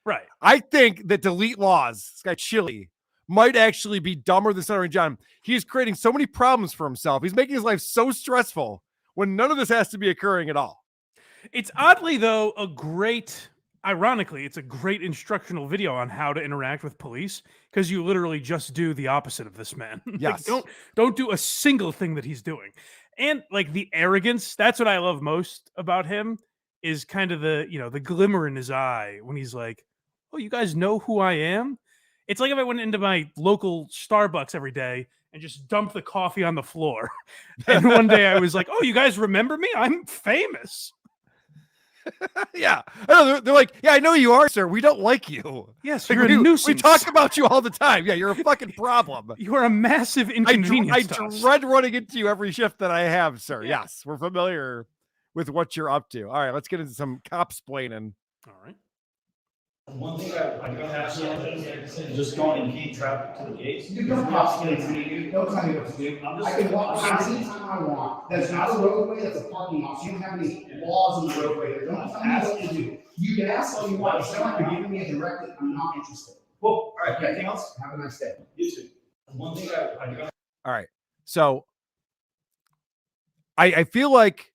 Right. I think that Delete Lawz, this guy Chili, might actually be dumber than Stuttering John. He is creating so many problems for himself. He's making his life so stressful when none of this has to be occurring at all. It's oddly, though, ironically, it's a great instructional video on how to interact with police because you literally just do the opposite of this man. Like, Yes. don't do a single thing that he's doing. And like the arrogance, that's what I love most about him is kind of the glimmer in his eye when he's like, "Oh, you guys know who I am?" It's like if I went into my local Starbucks every day and just dumped the coffee on the floor. And one day I was like, "Oh, you guys remember me? I'm famous." Yeah. I know, they're like, yeah, I know you are, sir. We don't like you. Yes, Like, you're a we nuisance. talk about you all the time. Yeah, you're a fucking problem. You are a massive I inconvenience to us. dread running into you every shift that I have, sir. Yeah. Yes, we're familiar with what you're up to. All right, let's get into some cop-splaining. All right. One thing I don't have to just going and keep traffic to the gates. You don't have to don't tell me what to do. I'm just I can walk anytime I want. That's not a roadway, that's a parking lot. So you don't have any laws in the roadway. Don't tell me what to do. You can ask all you want. If you're giving me a directive, I'm not interested. Cool. All right. Anything else? Have a nice day. You too. One thing I don't. All right, so I feel like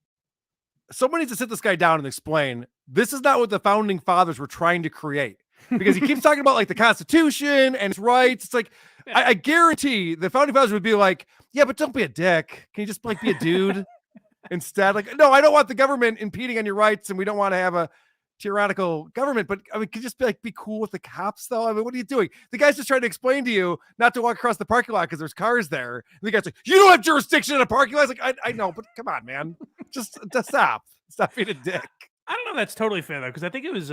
someone needs to sit this guy down and explain this is not what the founding fathers were trying to create, because he keeps talking about like the Constitution and its rights. It's like I guarantee the founding fathers would be like, yeah, but don't be a dick. Can you just like be a dude instead? Like, no, I don't want the government impeding on your rights, and we don't want to have a tyrannical government. But I mean, can you just be cool with the cops, though? I mean, what are you doing? The guy's just trying to explain to you not to walk across the parking lot because there's cars there. And the guy's like, you don't have jurisdiction in a parking lot. It's like, I know, but come on, man, just stop being a dick. I don't know if that's totally fair, though, because I think it was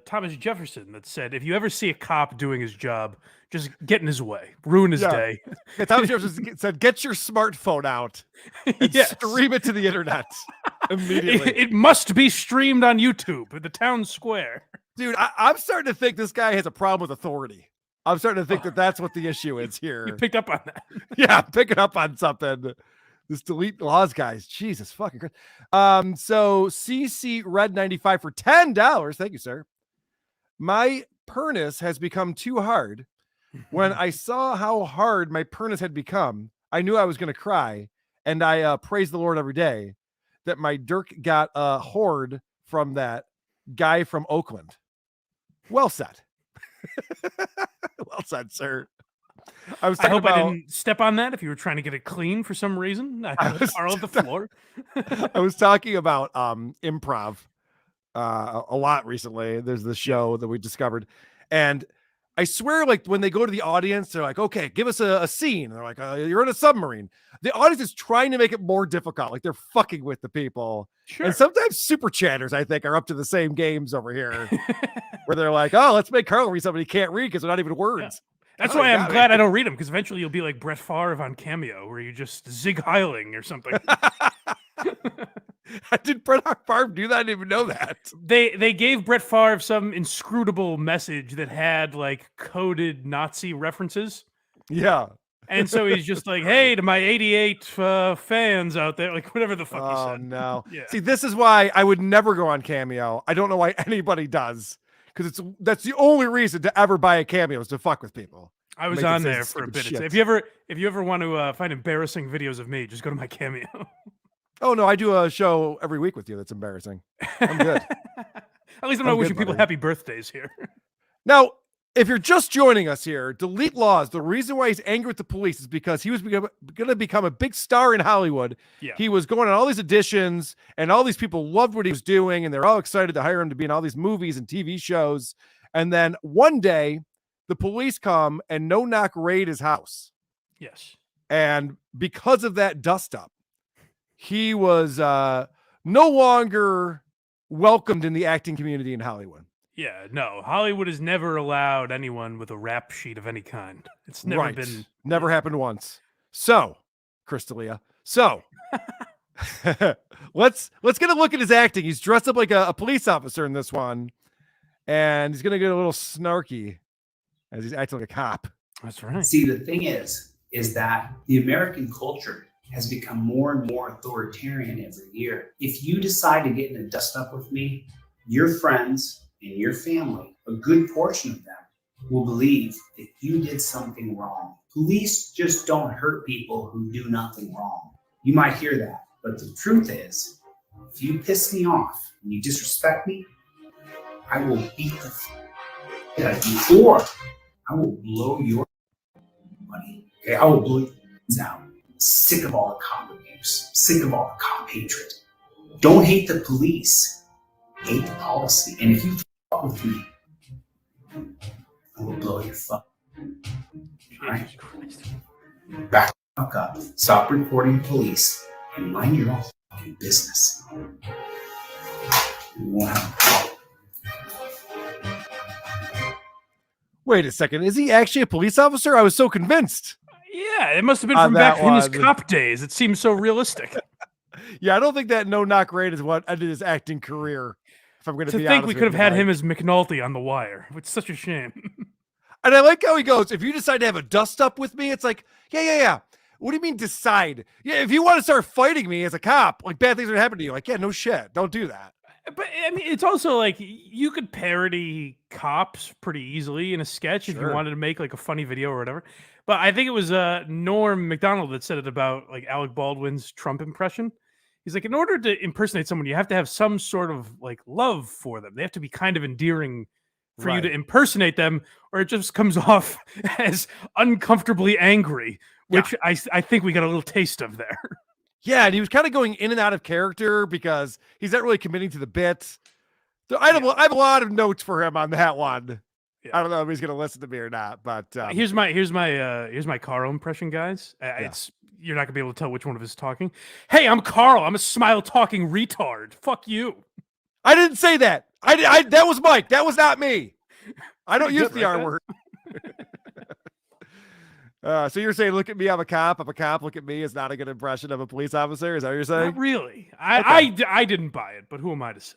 Thomas Jefferson that said, if you ever see a cop doing his job, just get in his way, ruin his day. Yeah, Thomas Jefferson said, get your smartphone out and Yes. stream it to the internet immediately. It must be streamed on YouTube at the town square. Dude, I'm starting to think this guy has a problem with authority. I'm starting to think that that's what the issue is here. You picked up on that. Yeah, picking up on something. This Delete Lawz guys. Jesus fucking Christ. So CC Red 95 for $10. Thank you, sir. My pernus has become too hard. When I saw how hard my pernus had become, I knew I was going to cry. And I praise the Lord every day that my Dirk got a horde from that guy from Oakland. Well said. Well said, sir. I was I talking hope I about, didn't step on that if you were trying to get it clean for some reason. I was borrowed the floor. I was talking about improv a lot recently. There's the show that we discovered, and I swear, like when they go to the audience, they're like, okay, give us a scene. They're like, you're in a submarine. The audience is trying to make it more difficult. Like they're fucking with the people. Sure. And sometimes super chatters, I think, are up to the same games over here where they're like, oh, let's make Carl read something he can't read because they're not even words. Yeah. That's Oh, why I'm got glad it. I don't read them, because eventually you'll be like Brett Favre on Cameo, where you just zig heiling or something. Did Brett Favre do that? I didn't even know that. They gave Brett Favre some inscrutable message that had like coded Nazi references. Yeah. And so he's just like, hey, to my 88 fans out there, like whatever the fuck he Oh, said. no. Yeah. See, this is why I would never go on Cameo. I don't know why anybody does, because that's the only reason to ever buy a Cameo is to fuck with people. I was Make it on say there for a stupid bit. shit. If you ever want to find embarrassing videos of me, just go to my Cameo. Oh, no, I do a show every week with you that's embarrassing. I'm good. At least I'm I'm not good, wishing people buddy. happy birthdays here. Now, if you're just joining us here, Delete Lawz, the reason why he's angry with the police is because he was going to become a big star in Hollywood. Yeah. He was going on all these auditions, and all these people loved what he was doing, and they're all excited to hire him to be in all these movies and TV shows. And then one day, the police come and no-knock raid his house. Yes. And because of that dust-up, he was no longer welcomed in the acting community in Hollywood. Yeah, no. Hollywood has never allowed anyone with a rap sheet of any kind. It's never been. Never happened once. So, Crystalia. So, let's get a look at his acting. He's dressed up like a police officer in this one, and he's gonna get a little snarky as he's acting like a cop. That's right. See, the thing is that the American culture has become more and more authoritarian every year. If you decide to get in a dust up with me, your friends and your family, a good portion of them, will believe that you did something wrong. Police just don't hurt people who do nothing wrong. You might hear that, but the truth is, if you piss me off and you disrespect me, I will beat the shit out of you, or I will blow your money. Okay, I will blow your out. Sick of all the cop abuse. Sick of all the cop hatred. Don't hate the police. Hate the policy. And if you fuck with me, I will blow your fuck. Alright? Back the fuck up. Stop reporting police and mind your own fucking business. We won't have a problem. Wait a second. Is he actually a police officer? I was so convinced. Yeah, it must have been On from back that in his one. cop days. It seems so realistic. Yeah, I don't think that no-knock raid is what ended his acting career. If I'm going To be think honest we with could have you, had Mike. him as McNulty on The Wire. It's such a shame. And I like how he goes, if you decide to have a dust up with me, it's like, yeah. What do you mean decide? Yeah, if you want to start fighting me as a cop, like bad things are happening to you. Like, yeah, no shit. Don't do that. But I mean, it's also like you could parody cops pretty easily in a sketch if you Sure. wanted to make like a funny video or whatever. But I think it was Norm Macdonald that said it about like Alec Baldwin's Trump impression. He's like, in order to impersonate someone, you have to have some sort of like love for them. They have to be kind of endearing for you to Right. impersonate them, or it just comes off as uncomfortably angry, which I think we got a little taste of there. Yeah, and he was kind of going in and out of character because he's not really committing to the bit. So I have a lot of notes for him on that one. I don't know if he's going to listen to me or not, but Here's my Carl impression, guys. It's you're not gonna be able to tell which one of us is talking. Hey, I'm Carl. I'm a smile talking retard. Fuck you. I didn't say that. I that was Mike. That was not me. I don't use the R word. So you're saying, look at me, I'm a cop. I'm a cop. Look at me is not a good impression of a police officer. Is that what you're saying? Not really. I didn't buy it, but who am I to say?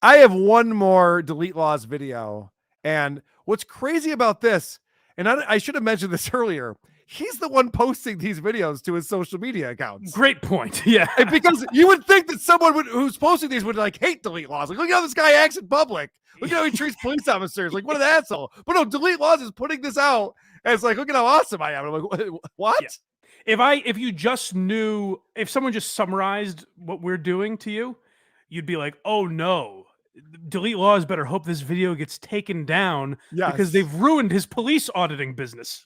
I have one more Delete Lawz video. And what's crazy about this, and I should have mentioned this earlier, he's the one posting these videos to his social media accounts. Great point. Yeah. And because you would think that someone who's posting these would like hate Delete Lawz. Like, look at how this guy acts in public. Look at how he treats police officers. Like, what an asshole. But no, Delete Lawz is putting this out as like, look at how awesome I am. I'm like, what? Yeah. If you just knew, if someone just summarized what we're doing to you, you'd be like, oh no, Delete Lawz better hope this video gets taken down because they've ruined his police auditing business.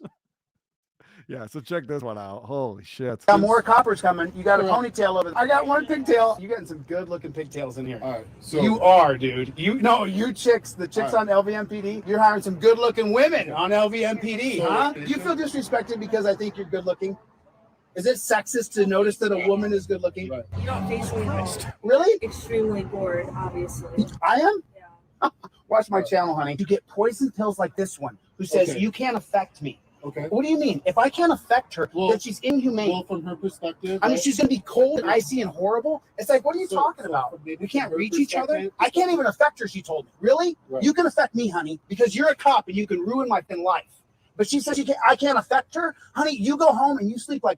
Yeah, so check this one out. Holy shit. Got more coppers coming. You got a ponytail over there. I got one pigtail. You getting some good looking pigtails in here. All right, so You are, dude. You chicks, the chicks on LVMPD, you're hiring some good looking women on LVMPD, huh? You feel disrespected because I think you're good looking? Is it sexist to notice that a woman is good looking? Right. You don't facially Really? extremely bored, obviously. I am? Yeah. Watch my channel, honey. You get poison pills like this one who says Okay. you can't affect me. Okay. What do you mean? If I can't affect her, Well- then she's inhumane. Well, from her perspective, I mean, right? she's gonna be cold and icy and horrible. It's like, what are you talking about? maybe We can't from her reach each other. perspective, I can't even affect her. She told me. Really? Right. You can affect me, honey, because you're a cop and you can ruin my thin life. But she says I can't affect her, honey. You go home and you sleep like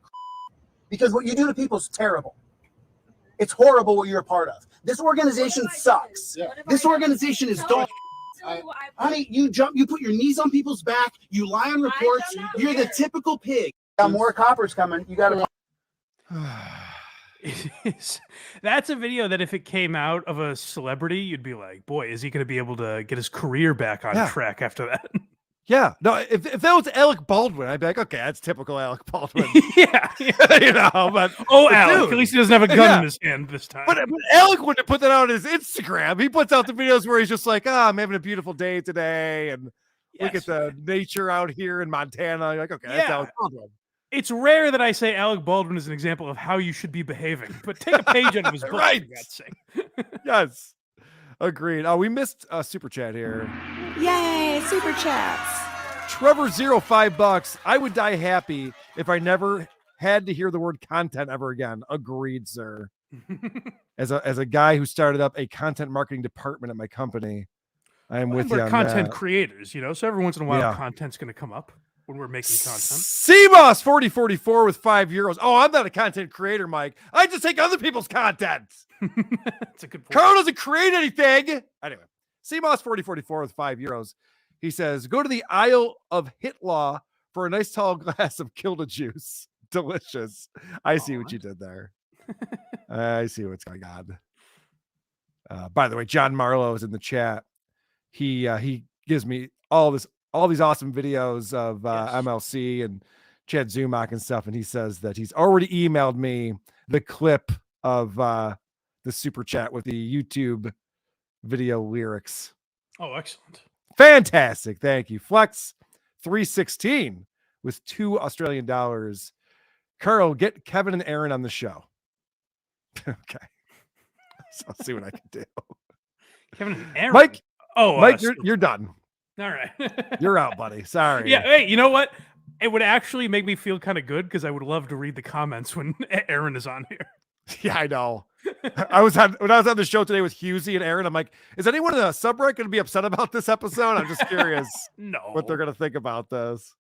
because what you do to people is terrible. It's horrible what you're a part of. This organization sucks. Yeah. This organization is dog. Honey, you put your knees on people's back, you lie on reports, you're the typical pig. Got more coppers coming. You got to. That's a video that if it came out of a celebrity, you'd be like, boy, is he going to be able to get his career back on track after that? Yeah, no, if that was Alec Baldwin, I'd be like, okay, that's typical Alec Baldwin. Yeah. You know, but Alec, dude, at least he doesn't have a gun in his hand this time. But Alec wouldn't put that out on his Instagram. He puts out the videos where he's just like, I'm having a beautiful day today, and look at the nature out here in Montana. You're like, okay, that's Alec Baldwin. It's rare that I say Alec Baldwin is an example of how you should be behaving, but take a page out of his book. Right. For God's sake. Yes. Agreed. Oh, we missed a super chat here. Yay, super chats. Trevor $5. I would die happy if I never had to hear the word content ever again. Agreed, sir. As a guy who started up a content marketing department at my company, I am with you We're on content that. creators, so every once in a while, Yeah. content's going to come up when we're making content. CMOS 4044 with €5. Oh, I'm not a content creator, Mike. I just take other people's content. That's a good point. Carl doesn't create anything. Anyway, CMOS 4044 with €5. He says, go to the Isle of Hitlaw for a nice tall glass of Kilda juice. Delicious. I see what you did there. I see what's going on. By the way, John Marlowe is in the chat. He gives me all these awesome videos of MLC and Chad Zumach and stuff, and he says that he's already emailed me the clip of the super chat with the YouTube video lyrics. Oh, excellent. Fantastic. Thank you. Flex 316 with $2 Australian. Carl, get Kevin and Aaron on the show. Okay. So I'll see what I can do. Kevin and Aaron. Mike. Oh, Mike, you're done. All right. You're out, buddy. Sorry. Yeah. Hey, you know what? It would actually make me feel kind of good because I would love to read the comments when Aaron is on here. Yeah, I know. when I was on the show today with Husey and Aaron, I'm like, is anyone in the subreddit going to be upset about this episode? I'm just curious what they're going to think about this.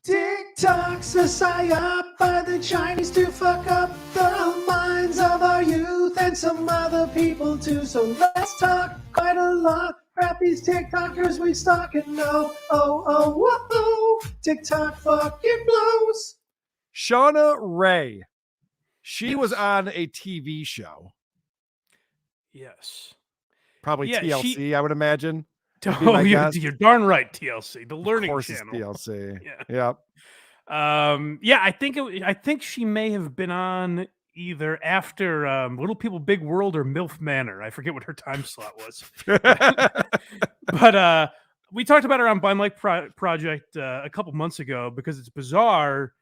TikTok's a psyop by the Chinese to fuck up the minds of our youth and some other people too. So let's talk quite a lot. Crap these TikTokers we stalk and know. Oh, TikTok fucking blows. Shauna Ray. She was on a TV show. Yes. Probably Yeah, TLC, I would imagine. Oh, you're darn right, TLC, the Learning Of course Channel. it's TLC. Yeah. Yep. Yeah, I think she may have been on either after Little People Big World or MILF Manor. I forget what her time slot was. But we talked about her on By Mike Project a couple months ago because it's bizarre.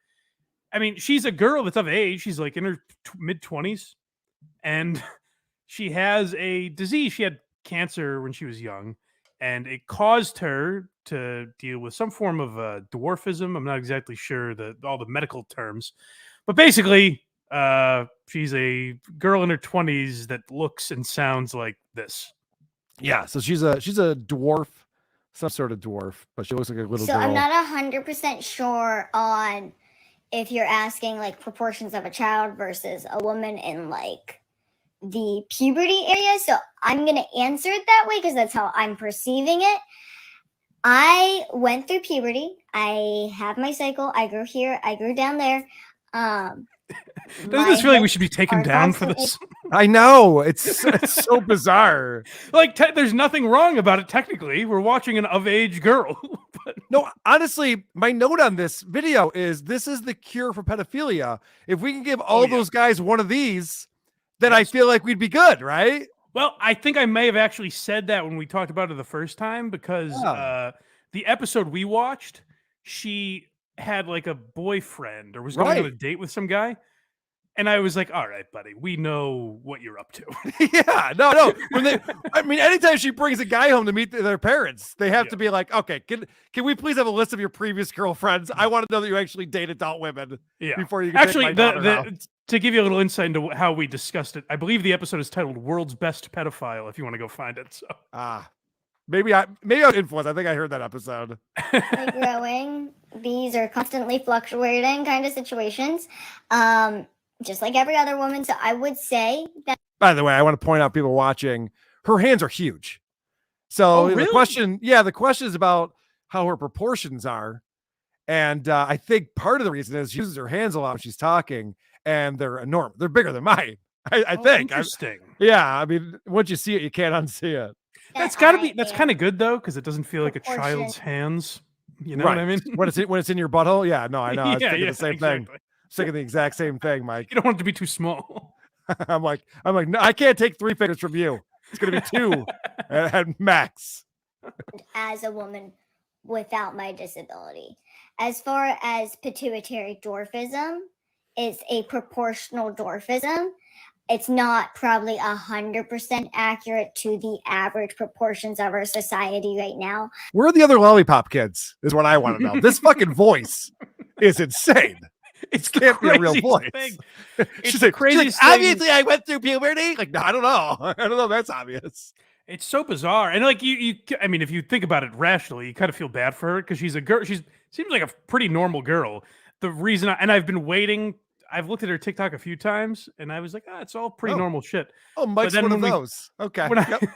I mean, she's a girl that's of age. She's like in her mid-20s, and she has a disease. She had cancer when she was young, and it caused her to deal with some form of dwarfism. I'm not exactly sure all the medical terms, but basically, she's a girl in her 20s that looks and sounds like this. Yeah, so she's a dwarf, some sort of dwarf, but she looks like a little girl. I'm not 100% sure on if you're asking like proportions of a child versus a woman in like the puberty area. So I'm going to answer it that way because that's how I'm perceiving it. I went through puberty. I have my cycle. I grew here. I grew down there. Doesn't this feel like we should be taken down for this? I know. It's so bizarre. Like, there's nothing wrong about it technically. We're watching an of-age girl. But No, honestly, my note on this video is this is the cure for pedophilia. If we can give all those guys one of these, then I feel like we'd be good, right? well, I think I may have actually said that when we talked about it the first time because the episode we watched, she had like a boyfriend or was going on a date with some guy. And I was like, all right, buddy, we know what you're up to. Yeah, no. I mean, anytime she brings a guy home to meet their parents, they have to be like, okay, can we please have a list of your previous girlfriends? I want to know that you actually date adult women before you can actually, take my daughter out. to give you a little insight into how we discussed it, I believe the episode is titled "World's Best Pedophile." If you want to go find it, so maybe I was influenced. I think I heard that episode. Like growing, these are constantly fluctuating kind of situations. Just like every other woman. So I would say that. By the way, I want to point out people watching, her hands are huge. So the question is about how her proportions are. And I think part of the reason is she uses her hands a lot when she's talking, and they're enormous. They're bigger than mine. I think. Interesting. I mean, once you see it, you can't unsee it. That's got to be. That's kind of good though, because it doesn't feel like a child's hands. You know what I mean? when it's in your butthole. Yeah, no, I know. I was thinking the same thing. Thinking the exact same thing, Mike. You don't want it to be too small. I'm like, no, I can't take 3 fingers from you. It's gonna be 2 at max. As a woman without my disability, as far as pituitary dwarfism, it's a proportional dwarfism. It's not probably 100% accurate to the average proportions of our society right now. Where are the other lollipop kids? Is what I want to know. This fucking voice is insane. It can't be a real voice. She's like, obviously I went through puberty. Like, no, I don't know. I don't know if that's obvious. It's so bizarre. And like I mean, if you think about it rationally, you kind of feel bad for her because she's a girl. She seems like a pretty normal girl. The reason I've been waiting, I've looked at her TikTok a few times and I was like, it's all pretty normal shit. Oh, Mike's one of those. Okay.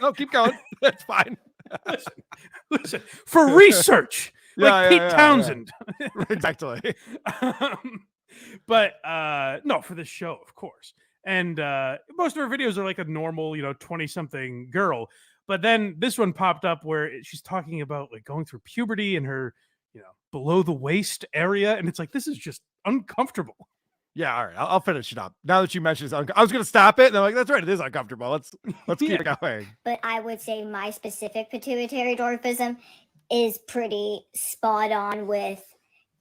No, keep going. That's fine. listen, for research. Like Pete Townsend. Exactly. But no, for this show, of course. And most of her videos are like a normal, 20-something girl. But then this one popped up where she's talking about like going through puberty and her, below the waist area. And it's like, this is just uncomfortable. Yeah, all right. I'll finish it up. Now that you mentioned it, I was going to stop it. And I'm like, that's right. It is uncomfortable. Let's keep it going. But I would say my specific pituitary dwarfism is pretty spot on with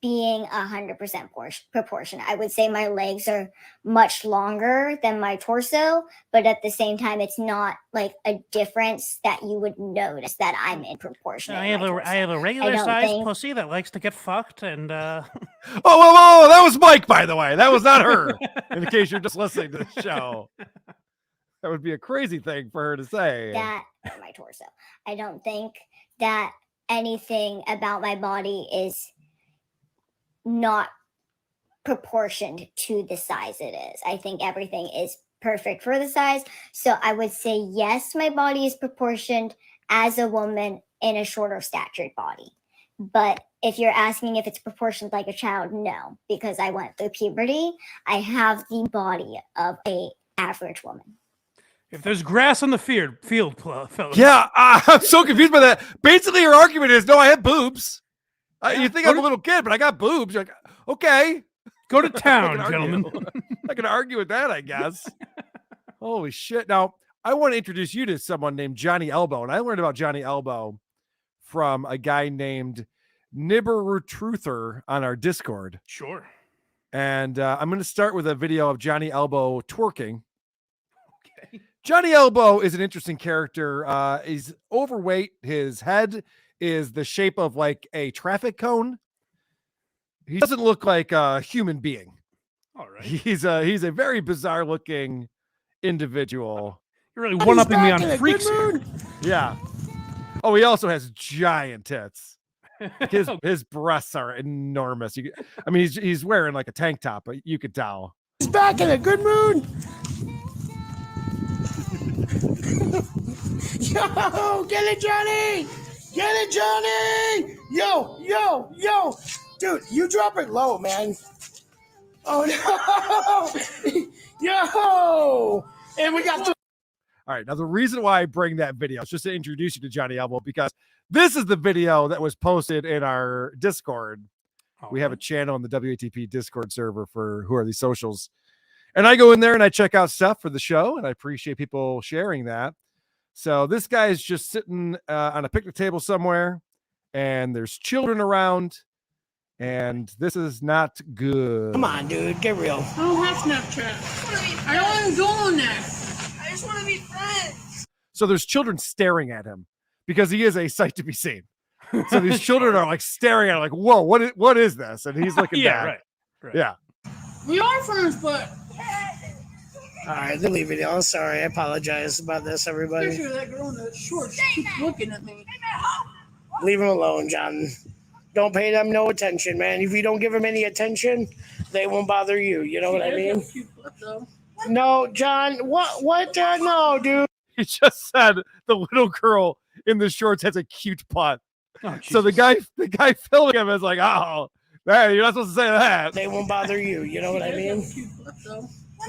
being 100% proportion. I would say my legs are much longer than my torso, but at the same time, it's not like a difference that you would notice that I'm in proportion. I have a regular sized pussy that likes to get fucked, and whoa, that was Mike, by the way. That was not her. In case you're just listening to the show, that would be a crazy thing for her to say. That my torso. I don't think that anything about my body is not proportioned to the size it is. I think everything is perfect for the size. So I would say, yes, my body is proportioned as a woman in a shorter statured body. But if you're asking if it's proportioned like a child, no, because I went through puberty. I have the body of an average woman. If there's grass on the field, fellas. Yeah, I'm so confused by that. Basically, your argument is, no, I have boobs. You think I'm a little kid, but I got boobs. You're like, okay. Go to town, gentlemen. I can argue with that, I guess. Holy shit. Now, I want to introduce you to someone named Johnny Elbow. And I learned about Johnny Elbow from a guy named Nibber Truther on our Discord. Sure. And I'm going to start with a video of Johnny Elbow twerking. Okay. Johnny Elbow is an interesting character. He's overweight. His head is the shape of like a traffic cone. He doesn't look like a human being. All right. He's a very bizarre looking individual. You're really one-upping me on freaks. Yeah. Oh, he also has giant tits. His breasts are enormous. I mean, he's wearing like a tank top, but you could tell. He's back in a good mood. Yo, get it, Johnny! Get it, Johnny! Yo! Dude, you drop it low, man. Oh, no! Yo! And we got... All right, now the reason why I bring that video is just to introduce you to Johnny Elbow, because This is the video that was posted in our Discord. We have a channel in the WATP Discord server for Who Are These Socials. And I go in there and I check out stuff for the show, and I appreciate people sharing that. So this guy is just sitting on a picnic table somewhere, and there's children around, and this is not good. Come on, dude, get real. I don't have Snapchat. I don't want to go on there. I just want to be friends. So there's children staring at him because he is a sight to be seen. So these children are like staring at him like, whoa, what is this? And he's looking back. Right. Yeah. We are friends, but... All right, then leave it. I'm sorry. I apologize about this, everybody. Picture of that girl in the shorts keeps looking at me. Leave them alone, John. Don't pay them no attention, man. If you don't give them any attention, they won't bother you. You know what I mean? No, John. What? No, dude. He just said the little girl in the shorts has a cute butt. So the guy filming him is like, oh, hey, you're not supposed to say that. They won't bother you. You know what I mean?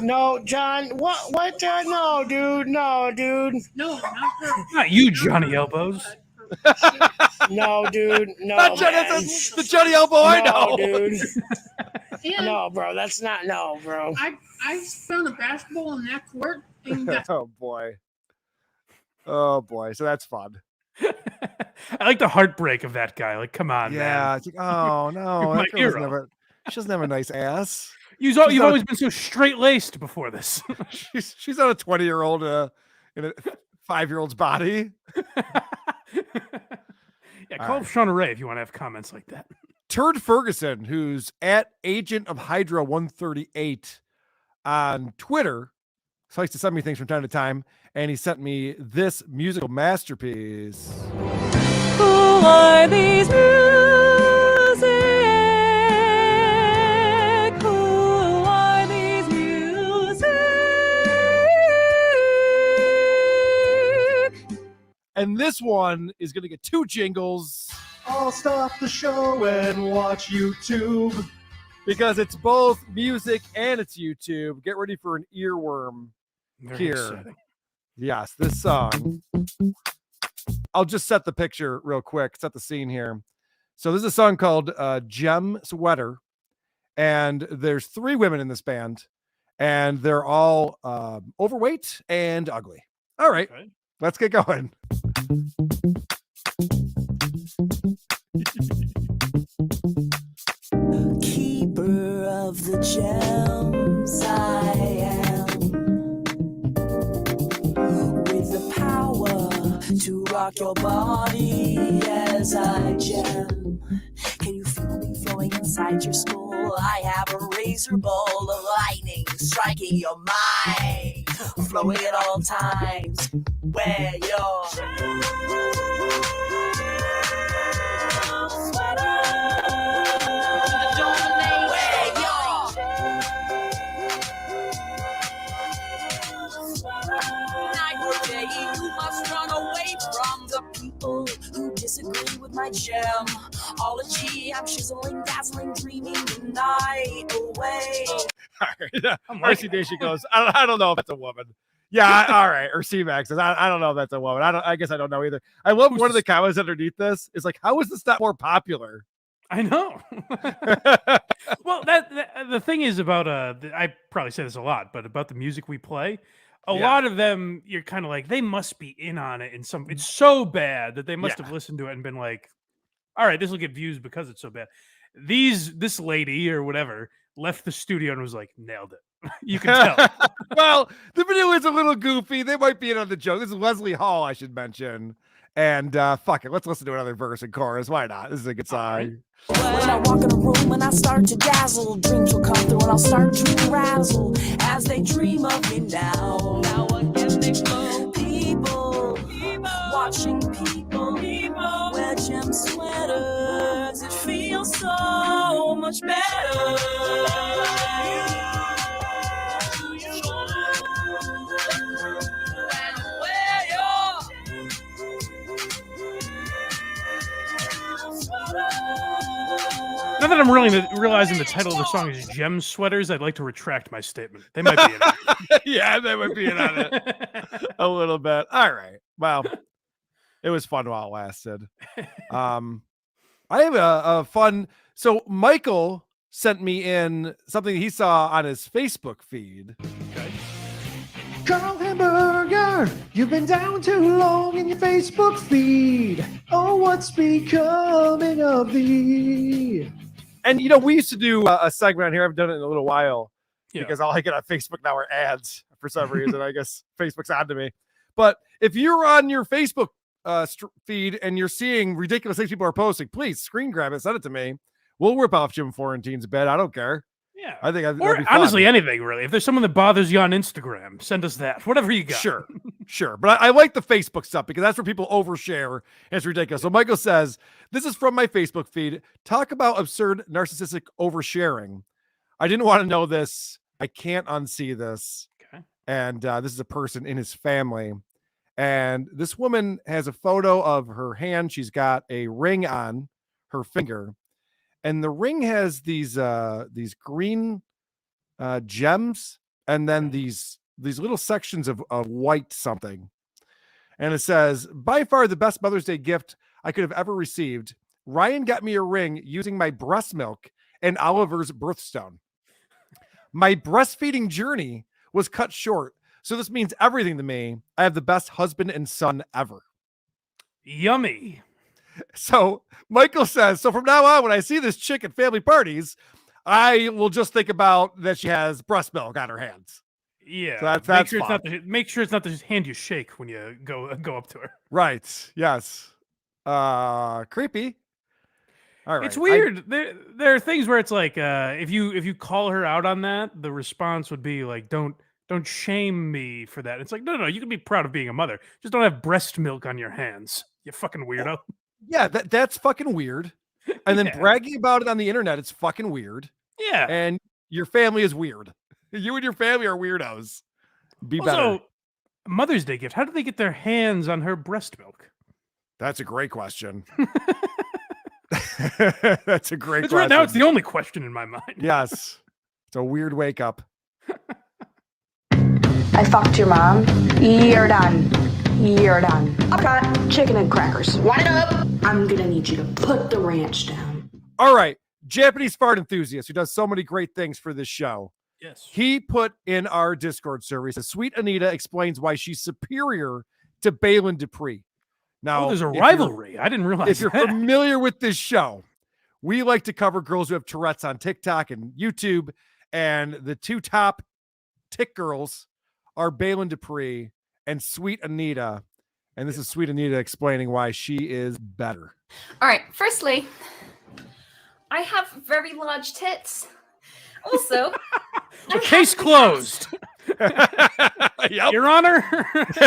No, John. What? No, dude. No, dude. No, not her. Not you, Johnny Elbows. No, dude. No, not Johnny, that's the Johnny Elbow I know. Dude. No, bro. That's not. No, bro. I found a basketball in that court. And Oh boy. So that's fun. I like the heartbreak of that guy. Like, come on, man. Yeah, it's like, oh no, My that girl's hero. she doesn't have a nice ass. You've always been so straight-laced before this. she's not a 20-year-old in a 5-year-old's body. Yeah, call up Shauna Ray if you want to have comments like that. Turd Ferguson, who's at Agent of Hydra 138 on Twitter, likes to send me things from time to time, and he sent me this musical masterpiece. Who are these music? Who are these music? And this one is going to get 2 jingles. I'll stop the show and watch YouTube. Because it's both music and it's YouTube. Get ready for an earworm here. Exciting. Yes, this song. I'll just set the picture real quick, set the scene here. So this is a song called Gem Sweater. And there's 3 women in this band. And they're all overweight and ugly. All right, let's get going. Keeper of the gems, I am, with the power to rock your body as I jam. Can you feel me flowing inside your skull? I have a razor ball of lightning striking your mind, flowing at all times where you must run away from the people who disagree with my gemology. I'm chiseling, dazzling, dreaming the night away. All right. Marcy Nation goes, I don't know if it's a woman. Yeah, all right. Or C-Max says, I don't know if that's a woman. I guess I don't know either. I love one of the comments underneath this is like, how is this not more popular? I know. Well, the thing is about I probably say this a lot, but about the music we play, a lot of them you're kind of like they must be in on it in some. It's so bad that they must have listened to it and been like, all right, this will get views because it's so bad. This lady or whatever left the studio and was like, nailed it. You can tell. Well, the video is a little goofy. They might be in on the joke. This is Leslie Hall, I should mention. And fuck it, let's listen to another verse and chorus. Why not? This is a good song. When I walk in a room and I start to dazzle, dreams will come through and I'll start to razzle as they dream of me now. Now again they flow. People watching people wear gem sweaters. It feels so much better. Now that I'm realizing the title of the song is Gem Sweaters, I'd like to retract my statement. They might be in it. Yeah, they might be in on it a little bit. All right. Well, It was fun while it lasted. I have a fun. So Michael sent me in something he saw on his Facebook feed. Okay. Carl Hamburger, you've been down too long in your Facebook feed. Oh, what's becoming of thee? And we used to do a segment on here. I've done it in a little while because all I get on Facebook now are ads for some reason. I guess Facebook's on to me. But if you're on your Facebook feed and you're seeing ridiculous things people are posting, please screen grab it, send it to me. We'll rip off Jim Florentine's bed. I don't care. Yeah, I think that'd or be fun. honestly anything really. If there's someone that bothers you on Instagram, send us that. Whatever you got. Sure. But I like the Facebook stuff because that's where people overshare. And it's ridiculous. So Michael says, this is from my Facebook feed. Talk about absurd narcissistic oversharing. I didn't want to know this. I can't unsee this. Okay. And this is a person in his family. And this woman has a photo of her hand. She's got a ring on her finger. And the ring has these green gems and then these little sections of white something. And it says, by far the best Mother's Day gift I could have ever received. Ryan got me a ring using my breast milk and Oliver's birthstone. My breastfeeding journey was cut short, so this means everything to me. I have the best husband and son ever. Yummy. So Michael says, so from now on, when I see this chick at family parties, I will just think about that she has breast milk on her hands. Yeah. So that's make sure it's not the hand you shake when you go up to her. Right. Yes. Creepy. All right. It's weird. There are things where it's like, if you call her out on that, the response would be like, don't shame me for that. It's like, no, you can be proud of being a mother. Just don't have breast milk on your hands. You fucking weirdo. Yeah, that's fucking weird. And then bragging about it on the internet, it's fucking weird. Yeah. And your family is weird. You and your family are weirdos. Be better. Also, Mother's Day gift. How do they get their hands on her breast milk? That's a great question. That's a great question. Right now, it's the only question in my mind. Yes. It's a weird wake up. I fucked your mom. You're done. You're done. I've got chicken and crackers. Wind it up. I'm gonna need you to put the ranch down. All right. Japanese fart enthusiast who does so many great things for this show. Yes. He put in our Discord server, he says, Sweet Anita explains why she's superior to Baylen Dupree. Now, there's a rivalry. I didn't realize if you're familiar with this show, we like to cover girls who have Tourette's on TikTok and YouTube. And the two top tick girls are Baylen Dupree and Sweet Anita. And this is Sweet Anita explaining why she is better. All right. Firstly, I have very large tits. Also, case closed. Yep. Your Honor.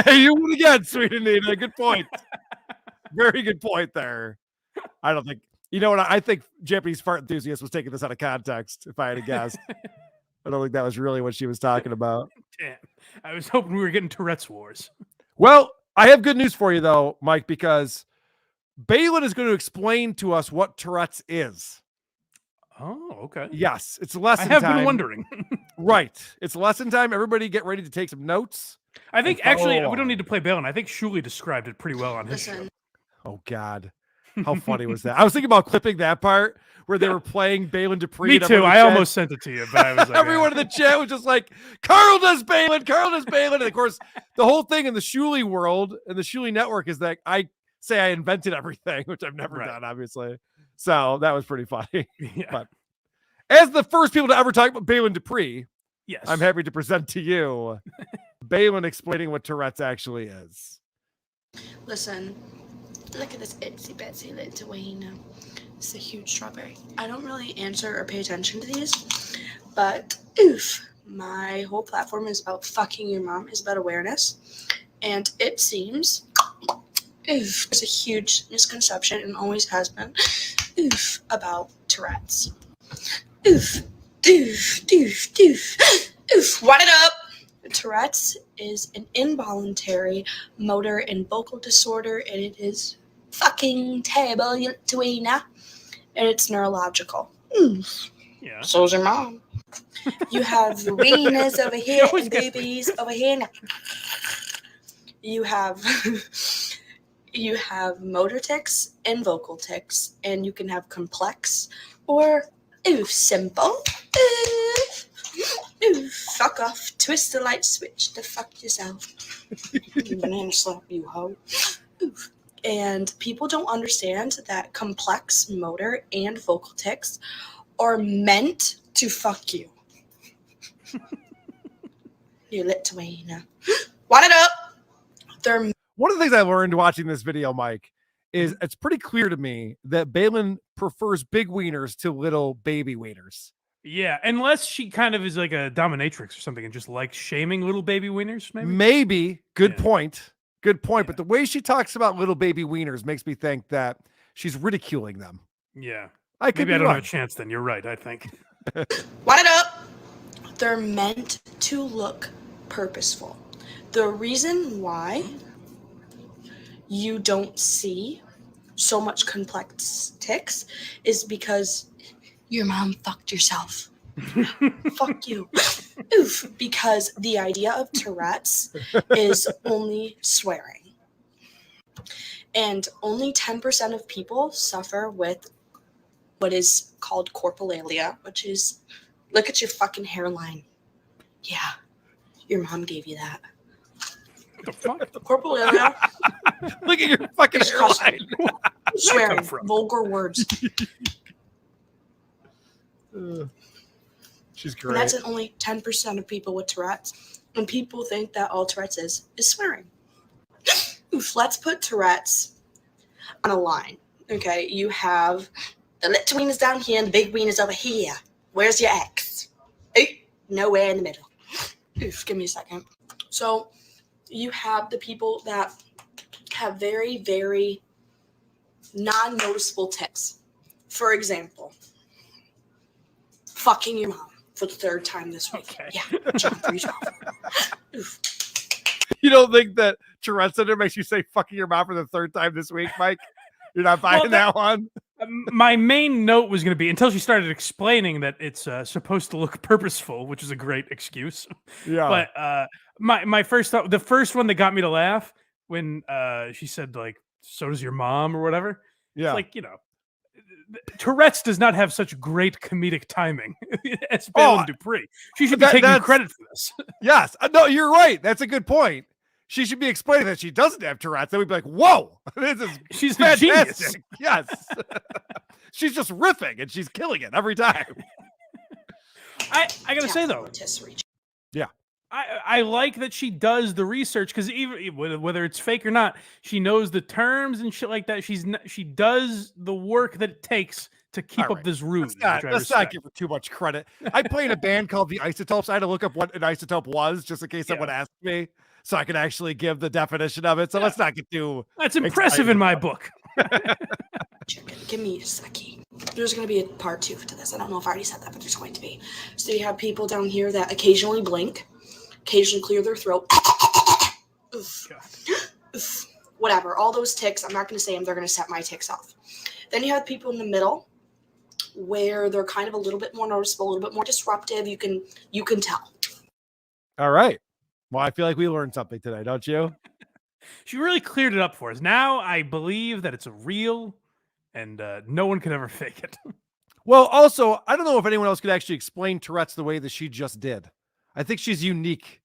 You win again, Sweet Anita. Good point. Very good point there. I don't think, you know what? I think Japanese fart enthusiast was taking this out of context, if I had to guess. I don't think that was really what she was talking about. Damn. I was hoping we were getting Tourette's wars. Well, I have good news for you, though, Mike, because Baylen is going to explain to us what Tourette's is. Oh, okay. Yes, it's lesson time. I have been wondering. Right. It's lesson time. Everybody get ready to take some notes. I think, actually, we don't need to play Baylen. I think Shuli described it pretty well on his show. Oh, God. How funny was that? I was thinking about clipping that part where they were playing Baylen Dupree. Me too. I almost sent it to you, but I was like, everyone in the chat was just like, Carl does Baylen, Carl does Baylen. And of course, the whole thing in the Shuli world and the Shuli network is that I say I invented everything, which I've never done, obviously. So that was pretty funny. Yeah. But as the first people to ever talk about Baylen Dupree, yes, I'm happy to present to you Baylen explaining what Tourette's actually is. Listen, look at this itsy bitsy little wiener. It's a huge strawberry. I don't really answer or pay attention to these, but oof, my whole platform is about fucking your mom, is about awareness, and it seems oof, there's a huge misconception and always has been oof about Tourette's. Oof, doof, doof, doof, oof, wind it up. Tourette's is an involuntary motor and vocal disorder, and it is fucking terrible, Twina, and it's neurological. Yeah. So's your mom. You have wieners over here and boobies over here. You have You have motor tics and vocal tics, and you can have complex or simple. Fuck off. Twist the light switch to fuck yourself. Banana slap you, hoe. And people don't understand that complex motor and vocal tics are meant to fuck you. You Lithuania. Want it up? They're one of the things I learned watching this video, Mike, is it's pretty clear to me that Baylen prefers big wieners to little baby wieners. Yeah, unless she kind of is like a dominatrix or something and just likes shaming little baby wieners, maybe. Maybe. Good point. Good point. But the way she talks about little baby wieners makes me think that she's ridiculing them. Yeah. Maybe I don't have a chance then. You're right, I think. Want it up? They're meant to look purposeful. The reason why you don't see so much complex tics is because your mom fucked yourself. Fuck you. Oof. Because the idea of Tourette's is only swearing. And only 10% of people suffer with what is called corpulalia, which is, look at your fucking hairline. Yeah, your mom gave you that. What the fuck? Corpulalia. Look at your fucking hairline. Swearing, vulgar words. She's And great. that's in only 10% of people with Tourette's. And people think that all Tourette's is swearing. Oof, let's put Tourette's on a line. Okay, you have the little wieners down here and the big wieners over here. Where's your X? Nowhere in the middle. Oof, give me a second. So you have the people that have very, very non-noticeable tics. For example, fucking your mom for the third time this week. Okay. Yeah, John 3:12. Oof. You don't think that Tourette's syndrome makes you say fucking your mom for the third time this week, Mike? You're not buying that one? My main note was going to be, until she started explaining that it's supposed to look purposeful, which is a great excuse. Yeah. But my first thought, the first one that got me to laugh when she said, like, so does your mom or whatever. Yeah. It's like, you know, Tourette's does not have such great comedic timing as Baylen Dupree. She should be taking credit for this. Yes. No, you're right. That's a good point. She should be explaining that she doesn't have Tourette's. Then we'd be like, whoa, this is she's fantastic. a genius. Yes. She's just riffing and she's killing it every time. I gotta say though, yeah, I like that she does the research, because even whether it's fake or not, she knows the terms and shit like that. She does the work that it takes to keep up this ruse. Let's not give her too much credit. I play in a band called the Isotopes. I had to look up what an isotope was just in case someone asked me, so I could actually give the definition of it. So let's not get too. That's impressive in my book. Give me a second. There's going to be a part 2 to this. I don't know if I already said that, but there's going to be. So you have people down here that occasionally blink, occasionally clear their throat. Oof. Oof. Whatever. All those tics, I'm not going to say them. They're going to set my tics off. Then you have people in the middle where they're kind of a little bit more noticeable, a little bit more disruptive. You can tell. All right. Well, I feel like we learned something today, don't you? She really cleared it up for us. Now I believe that it's real and no one could ever fake it. Well, also, I don't know if anyone else could actually explain Tourette's the way that she just did. I think she's unique.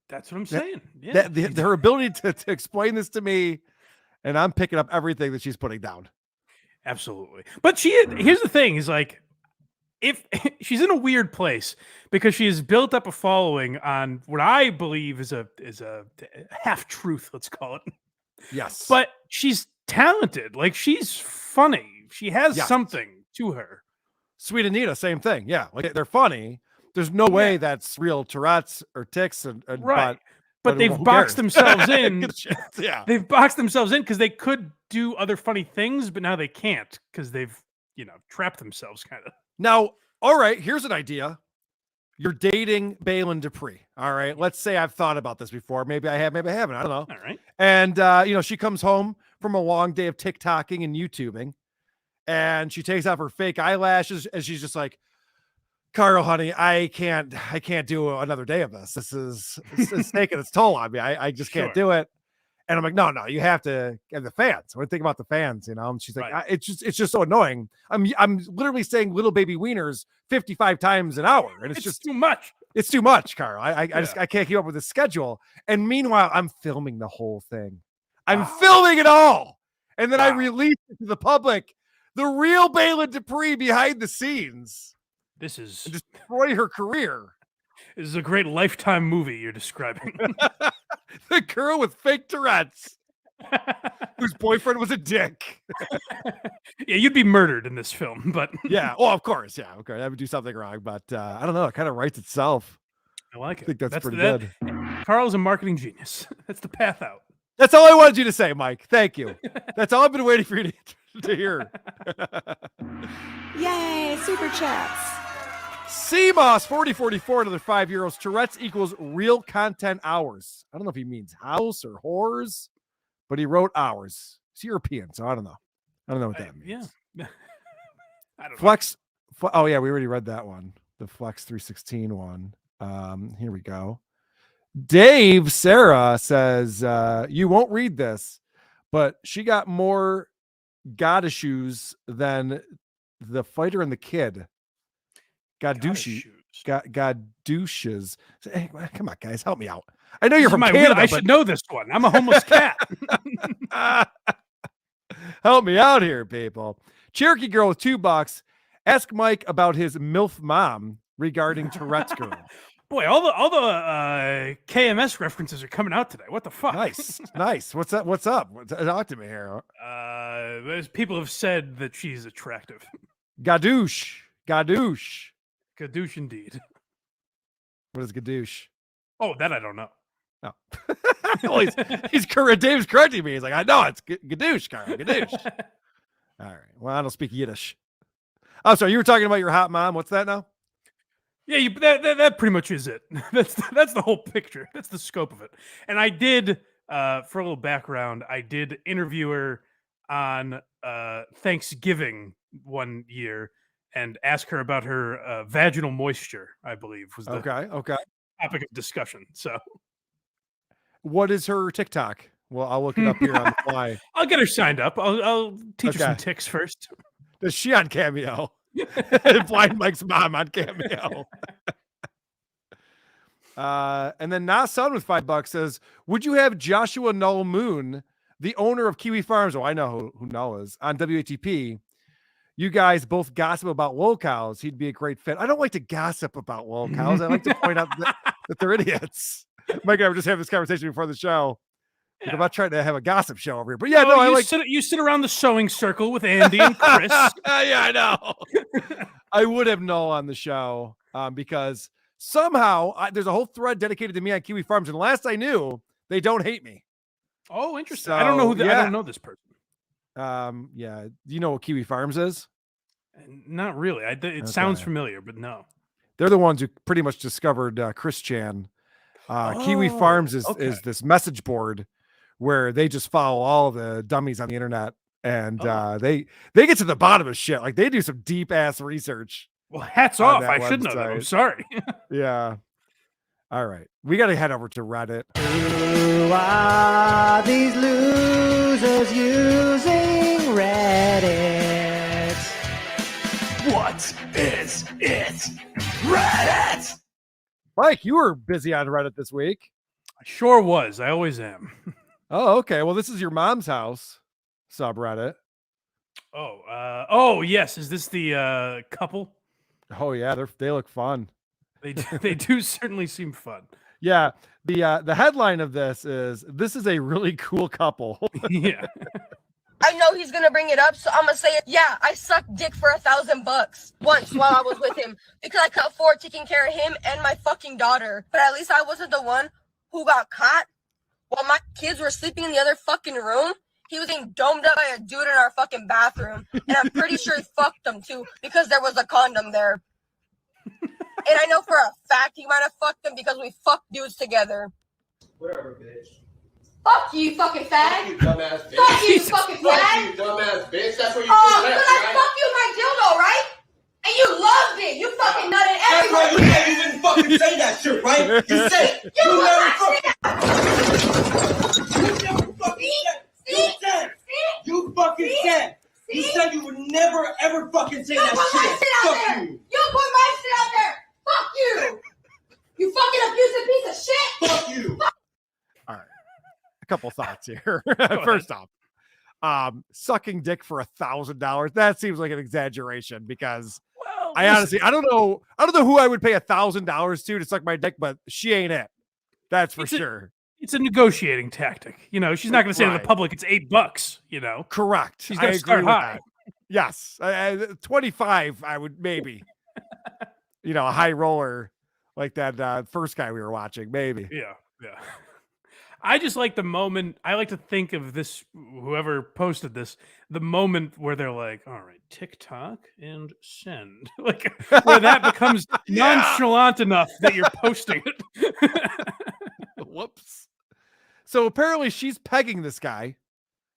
That's what I'm saying. Yeah. Her ability to explain this to me, and I'm picking up everything that she's putting down. Absolutely. But here's the thing, is like, if she's in a weird place because she has built up a following on what I believe is a half truth, let's call it. Yes. But she's talented. Like, she's funny. She has something to her. Sweet Anita, same thing. Yeah. Like, they're funny. There's no way that's real Tourette's or tics. Right. But they've boxed themselves in. Yeah. They've boxed themselves in because they could do other funny things, but now they can't because they've, trapped themselves kind of. Now, all right, here's an idea. You're dating Baylen Dupree. All right. Let's say I've thought about this before. Maybe I have, maybe I haven't. I don't know. All right. And, she comes home from a long day of TikToking and YouTubing, and she takes off her fake eyelashes, and she's just like, Carl, honey, I can't do another day of this. It's taking its toll on me. I just can't do it. And I'm like, no, you have to get the fans. What do you think about the fans? You know, and she's like, it's just so annoying. I'm literally saying little baby wieners 55 times an hour, and it's just too much. It's too much, Carl. I can't keep up with the schedule. And meanwhile, I'm filming the whole thing. I'm filming it all, and then I release it to the public. The real Baylen Dupree behind the scenes. This is destroy her career. This is a great Lifetime movie you're describing. The girl with fake Tourette's, whose boyfriend was a dick. Yeah, you'd be murdered in this film, but yeah. Oh, of course. Yeah. Okay. I would do something wrong, but I don't know. It kind of writes itself. I like it. I think that's pretty good. Carl's a marketing genius. That's the path out. That's all I wanted you to say, Mike. Thank you. That's all I've been waiting for you to hear. Yay, super chats. CMOS 4044, another €5. Tourette's equals real content hours. I don't know if he means house or whores, but he wrote hours. It's European, so I don't know. I don't know what that means. Yeah. I don't Flex. Oh, yeah, we already read that one. The Flex 316 one. Here we go. Dave Sarah says, you won't read this, but she got more God issues than the fighter and the kid. God douches. Hey, come on, guys, help me out. I know you're from Canada. I should know this one. I'm a homeless cat. Help me out here, people. Cherokee girl with $2. Ask Mike about his MILF mom regarding Tourette's girl. Boy, all the KMS references are coming out today. What the fuck? Nice. What's up? Talk to me here. People have said that she's attractive. Gadouche indeed. What is gadouche? Oh, that I don't know. Oh. Well, Dave's correcting me. He's like, I know it's gadouche, Carl. Gadouche. All right. Well, I don't speak Yiddish. Oh, sorry. You were talking about your hot mom. What's that now? Yeah, that pretty much is it. That's the whole picture. That's the scope of it. And I did, for a little background, I did interview her on Thanksgiving one year and ask her about her vaginal moisture, I believe, was the okay topic of discussion. So, what is her TikTok? Well, I'll look it up here on the fly. I'll get her signed up. I'll teach her some tics first. Is she on Cameo? Blind Mike's mom on Cameo. And then Nasan with $5 says, would you have Joshua Null Moon, the owner of Kiwi Farms? Oh, I know who Null is, on WATP. You guys both gossip about locals. He'd be a great fit. I don't like to gossip about locals. I like to point out that they're idiots. Mike and I were just having this conversation before the show. Yeah. I'm not trying to have a gossip show over here, but yeah, you sit around the sewing circle with Andy and Chris. Yeah, I know. I would have Null on the show because somehow there's a whole thread dedicated to me on Kiwi Farms, and last I knew, they don't hate me. Oh, interesting. So, I don't know I don't know this person. Yeah. Do you know what Kiwi Farms is? Not really. It sounds familiar, but no. They're the ones who pretty much discovered Chris Chan. Kiwi Farms is this message board where they just follow all of the dummies on the internet, and they get to the bottom of shit. Like, they do some deep ass research. Well, hats off. I should know that. I'm sorry. Yeah. All right. We got to head over to Reddit. Who are these losers using Reddit? What is it? Reddit! Mike, you were busy on Reddit this week. I sure was. I always am. Oh, okay. Well, this is your mom's house subreddit. Oh, yes. Is this the couple? Oh, yeah. They look fun. They do certainly seem fun. Yeah. The headline of this is a really cool couple. Yeah. I know he's gonna bring it up, so I'm gonna say it. Yeah, I sucked dick for $1,000 once while I was with him because I could afford taking care of him and my fucking daughter. But at least I wasn't the one who got caught while my kids were sleeping in the other fucking room. He was getting domed up by a dude in our fucking bathroom, and I'm pretty sure he fucked them too because there was a condom there. And I know for a fact he might have fucked them because we fucked dudes together. Whatever, bitch. Fuck you, fucking fag. You dumbass bitch. Fuck you, fucking fag. Fuck you, dumbass bitch. That's what you Oh, said, because I right? fucked you with my dildo, right? And you loved it. You fucking nutted That's everywhere. right. You can't even fucking say that shit, right? You said it. You never fucking didn't say You that put my shit. shit out Fuck there. you. You put my shit out there. Fuck you. You fucking abusive piece of shit. Fuck you. All right. A couple thoughts here. Go First off, sucking dick for $1,000. That seems like an exaggeration because I honestly, I don't know who I would pay $1,000 to suck my dick, but she ain't it. That's for sure. It's a negotiating tactic. You know, she's not going to say to the Right. public it's $8. You know, Correct. She's going I to start agree with high. that. Yes, 25. I would maybe, you know, a high roller like that first guy we were watching. Maybe. Yeah. I just like the moment. I like to think of this, whoever posted this, the moment where they're like, all right, TikTok and send. Like, where that becomes nonchalant enough that you're posting it. Whoops. So apparently she's pegging this guy.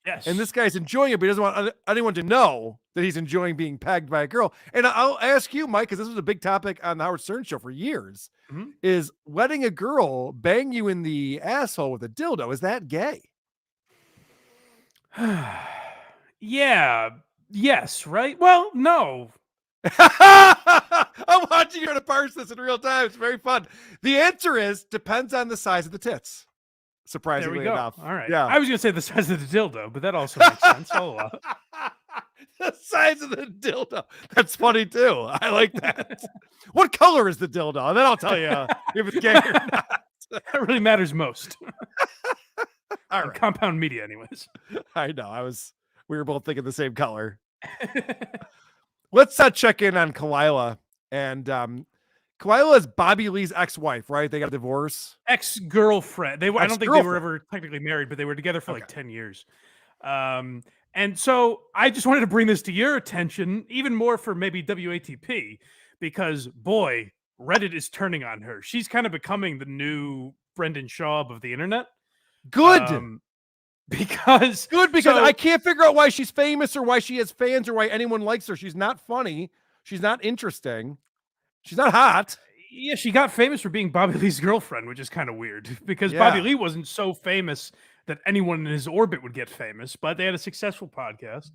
Yes. And this guy's enjoying it, but he doesn't want anyone to know that he's enjoying being pegged by a girl. And I'll ask you, Mike, because this was a big topic on the Howard Stern show for years, is letting a girl bang you in the asshole with a dildo, is that gay? Yeah. Yes. Right. Well, no. I'm watching you to parse this in real time. It's very fun. The answer is depends on the size of the tits. Surprisingly There we go. enough. All right. Yeah. I was going to say the size of the dildo, but that also makes sense. I'll allow it. The size of the dildo. That's funny too. I like that. What color is the dildo? And then I'll tell you if it's gay or not. That really matters most. All On right. Compound Media, anyways. I know. We were both thinking the same color. Let's check in on Kalila. And Kalila is Bobby Lee's ex-wife, right? They got a divorce. Ex-girlfriend. I don't think they were Ex-girlfriend. ever technically married, but they were together for like 10 years. And so I just wanted to bring this to your attention, even more for maybe WATP, because boy, Reddit is turning on her. She's kind of becoming the new Brendan Schaub of the internet. Good. Because I can't figure out why she's famous or why she has fans or why anyone likes her. She's not funny. She's not interesting. She's not hot. Yeah, she got famous for being Bobby Lee's girlfriend, which is kind of weird because Bobby Lee wasn't so famous that anyone in his orbit would get famous, but they had a successful podcast.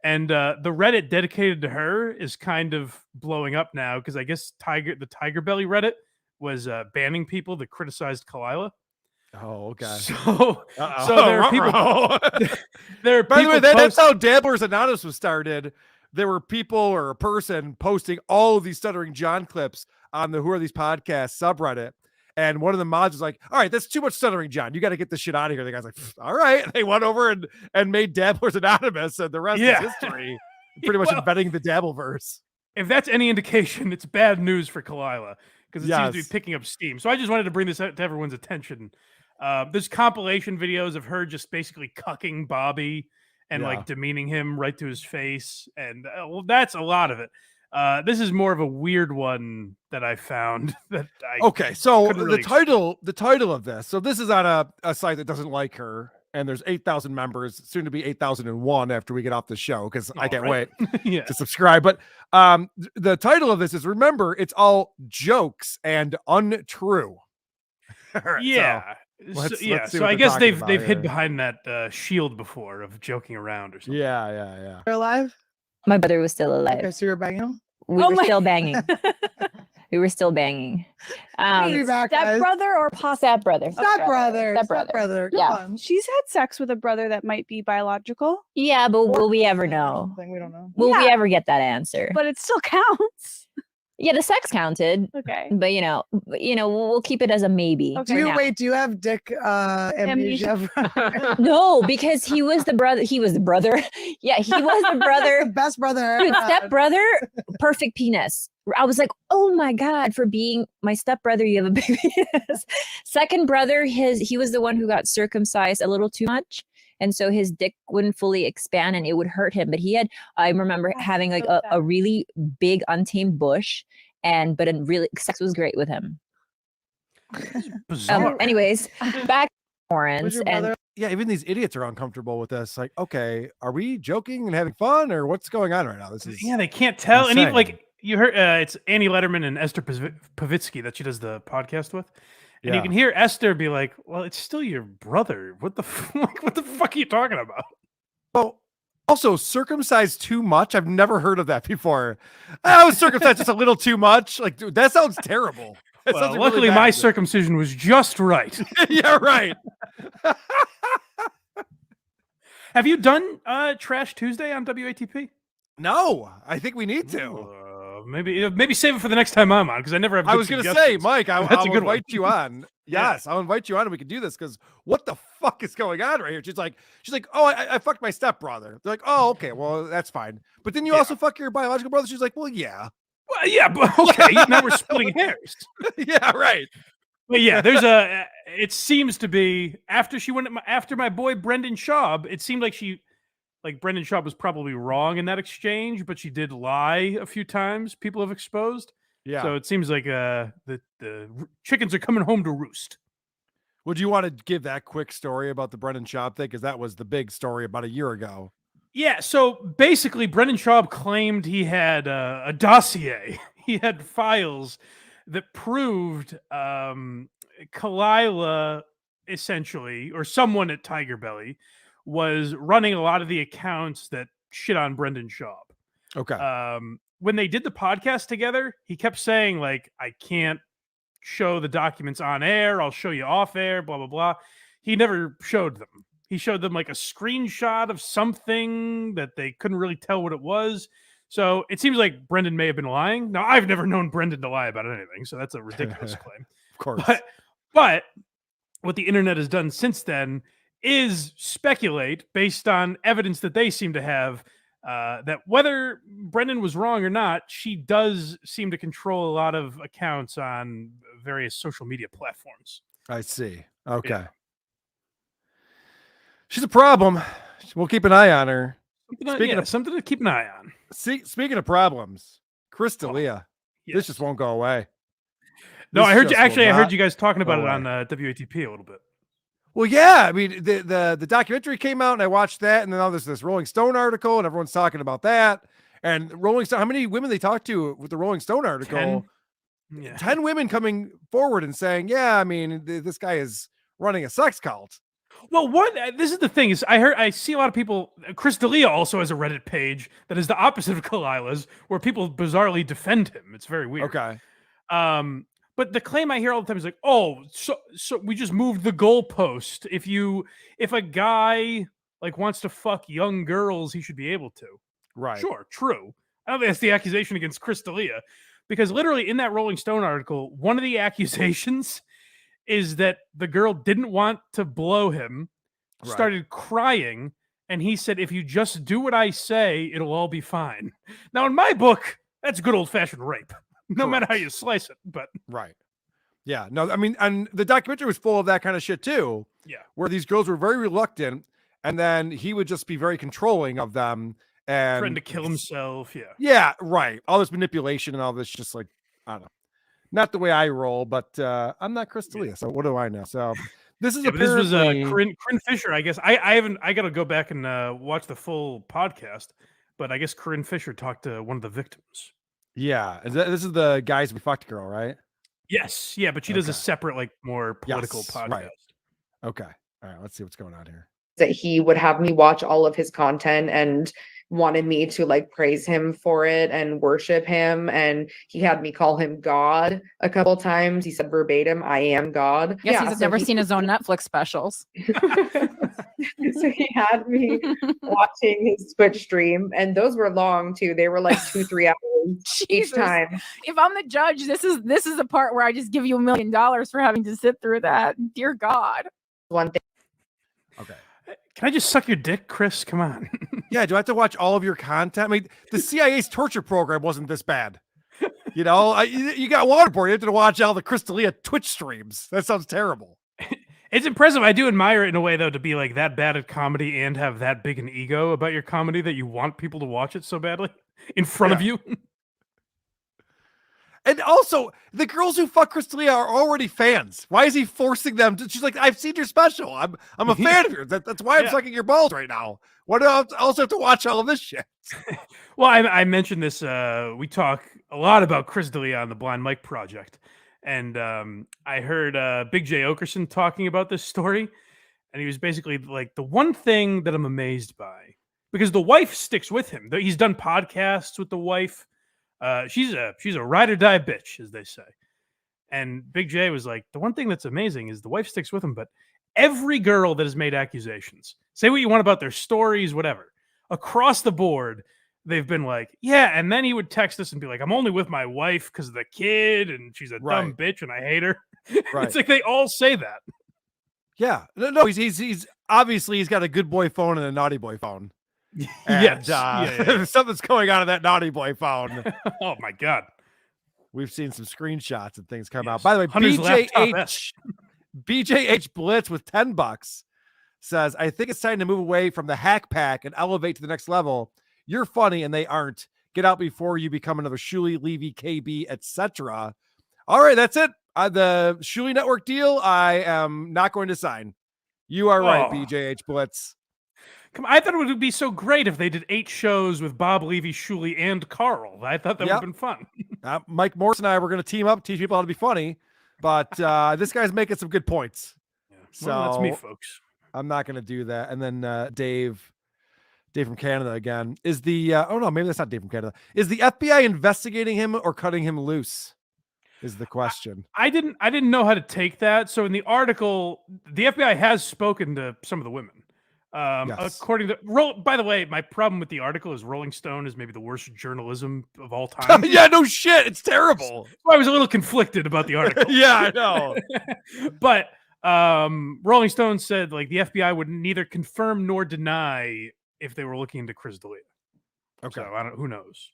And the Reddit dedicated to her is kind of blowing up now because I guess the Tiger Belly Reddit was banning people that criticized Kalila. Oh, okay. So there are people. There are By the way, people that's how Dabblers Anonymous was started. There were people or a person posting all of these Stuttering John clips on the Who Are These Podcasts subreddit. And one of the mods was like, all right, that's too much Stuttering John. You got to get this shit out of here. The guy's like, all right. They went over and made Dabblers Anonymous, and the rest is history. Pretty much inventing the Dabbleverse. If that's any indication, it's bad news for Kalila because it seems to be picking up steam. So I just wanted to bring this out to everyone's attention. There's compilation videos of her just basically cucking Bobby and like demeaning him right to his face. And well, that's a lot of it. This is more of a weird one that I found that I so couldn't really the title of this. So this is on a site that doesn't like her, and there's 8,000 members, soon to be 8,001 after we get off the show because I can't wait to subscribe. But the title of this is, remember, it's all jokes and untrue. All right, yeah. let's see So what I they're guess talking they've about hid here. behind that shield before of joking around or something. Yeah. You're alive? My brother was still alive. Okay, so you're banging him? We were still banging. We were still banging. Step brother or step brother? Step brother. Come Yeah. on. She's had sex with a brother that might be biological. Yeah, but will we ever know? We don't know. Will we ever get that answer? But it still counts. Yeah, the sex counted. Okay. But we'll keep it as a maybe. Do you have dick amnesia? No, because he was the brother. He was the brother. Yeah, he was the brother. Best brother. Dude, step brother, perfect penis. I was like, oh my God, for being my step brother, you have a big penis. Second brother, he was the one who got circumcised a little too much. And so his dick wouldn't fully expand and it would hurt him. But I remember having like a really big untamed bush but sex was great with him. Anyways, back to Warrens. Yeah, even these idiots are uncomfortable with this. Like, okay, are we joking and having fun or what's going on right now? This is they can't tell. insane. And even like you heard, it's Annie Letterman and Esther Pavitsky that she does the podcast with. And you can hear Esther be like, well, it's still your brother. What the fuck are you talking about? Well, Also, circumcised too much? I've never heard of that before. I was circumcised just a little too much. Like, dude, that sounds terrible. That Well, sounds really luckily bad. my circumcision was just right. Yeah, right. Have you done Trash Tuesday on WATP? No, I think we need to. Maybe save it for the next time I'm on because I never have. I good was going to say, suggestions. Mike, That's I'll a good invite one. you on. Yes, I'll invite you on and we can do this because what the fuck is going on right here? She's like, oh, I fucked my stepbrother. They're like, oh, okay, well, that's fine. But then you also fuck your biological brother. She's like, well, yeah. Well, yeah, but okay, now we're splitting hairs. Yeah, right. But yeah, it seems to be after she went after my boy Brendan Schaub. It seemed like Brendan Schaub was probably wrong in that exchange, but she did lie a few times. People have exposed. Yeah. So it seems like the chickens are coming home to roost. Would you want to give that quick story about the Brendan Schaub thing? Because that was the big story about a year ago. Yeah, so basically, Brendan Schaub claimed he had a dossier. He had files that proved Kalila, essentially, or someone at Tiger Belly, was running a lot of the accounts that shit on Brendan Schaub. Okay. When they did the podcast together, he kept saying, like, I can't show the documents on air. I'll show you off air, blah, blah, blah. He never showed them. He showed them like a screenshot of something that they couldn't really tell what it was. So it seems like Brendan may have been lying. Now, I've never known Brendan to lie about anything, so that's a ridiculous claim. Of course. But what the internet has done since then is speculate based on evidence that they seem to have that whether Brendan was wrong or not, she does seem to control a lot of accounts on various social media platforms. I see. Okay. Yeah. She's a problem. We'll keep an eye on her. Something to keep an eye on. Speaking of problems, Chris D'Elia, this just won't go away. No, I heard you. Actually, I heard you guys talking about it on WATP a little bit. Well, yeah. I mean, the documentary came out, and I watched that, and then now there's this Rolling Stone article, and everyone's talking about that. And Rolling Stone, how many women they talked to with the Rolling Stone article? 10 women coming forward and saying, "Yeah, I mean, this guy is running a sex cult." Well, this is the thing is I see a lot of people. Chris D'Elia also has a Reddit page that is the opposite of Kalila's, where people bizarrely defend him. It's very weird. Okay. But the claim I hear all the time is like, oh, so we just moved the goalpost. If a guy like wants to fuck young girls, he should be able to. Right. Sure, true. I don't think that's the accusation against Chris D'Elia, because literally in that Rolling Stone article, one of the accusations is that the girl didn't want to blow him, started crying, and he said, if you just do what I say, it'll all be fine. Now, in my book, that's good old-fashioned rape, no matter how you slice it. But right. Yeah. No, I mean, and the documentary was full of that kind of shit too. Yeah. Where these girls were very reluctant, and then he would just be very controlling of them and trying to kill himself. Yeah. Yeah, right. All this manipulation and all this, just like, I don't know. Not the way I roll, but I'm not Chris D'Elia, so what do I know? So this is this was Corinne Fisher. I guess I got to go back and watch the full podcast, but I guess Corinne Fisher talked to one of the victims. Yeah, this is the Guys We Fucked girl, right? Yes, yeah, but she does a separate, like, more political podcast. Right. Okay, all right. Let's see what's going on here. That he would have me watch all of his content and wanted me to like praise him for it and worship him, and he had me call him God a couple times. He said verbatim, "I am God." Yes, he's never seen his own Netflix specials. So he had me watching his Twitch stream, and those were long too. They were like 2-3 hours each time. If I'm the judge, this is the part where I just give you $1 million for having to sit through that. Dear God. One thing. Okay. Can I just suck your dick, Chris? Come on. Yeah, do I have to watch all of your content? I mean, the CIA's torture program wasn't this bad. You know, you got Waterboard. You have to watch all the Chris D'Elia Twitch streams. That sounds terrible. It's impressive. I do admire it in a way, though, to be like that bad at comedy and have that big an ego about your comedy that you want people to watch it so badly in front of you. And also, the girls who fuck Chris D'Elia are already fans. Why is he forcing them to? She's like, I've seen your special. I'm a fan of yours. That's why I'm sucking your balls right now. Why do I also have to watch all of this shit? Well, I mentioned this. We talk a lot about Chris D'Elia on the Blind Mike Project. And I heard Big J. Okerson talking about this story. And he was basically like, the one thing that I'm amazed by because the wife sticks with him. He's done podcasts with the wife. She's a ride or die bitch, as they say. And Big J was like, the one thing that's amazing is the wife sticks with him, but every girl that has made accusations, say what you want about their stories, whatever, across the board, they've been like, yeah. And then he would text us and be like, I'm only with my wife because of the kid, and she's a dumb bitch, and I hate her. Right. It's like they all say that. Yeah. No, he's obviously he's got a good boy phone and a naughty boy phone. And, Yes. Yeah. something's going on in that naughty boy phone. Oh my God. We've seen some screenshots and things come out. By the way, Hunter's laptop BJH Blitz with $10 says, I think it's time to move away from the hack pack and elevate to the next level. You're funny and they aren't. Get out before you become another Shuli, Levy, KB, etc. All right, that's it. The Shuli Network deal, I am not going to sign. You are right, BJH Blitz. Come on, I thought it would be so great if they did 8 shows with Bob, Levy, Shuli, and Carl. I thought that would have been fun. Mike Morse and I were going to team up, teach people how to be funny, but this guy's making some good points. So Well, that's me, folks. I'm not going to do that. And then Dave from Canada again. Is the oh no, maybe that's not Dave from Canada. Is the FBI investigating him or cutting him loose? Is the question. I didn't know how to take that. So in the article, the FBI has spoken to some of the women. According to by the way, my problem with the article is Rolling Stone is maybe the worst journalism of all time. Yeah, no shit, it's terrible. So I was a little conflicted about the article. Yeah, I know. But Rolling Stone said like the FBI would neither confirm nor deny if they were looking into Chris D'Elia. Okay, so who knows.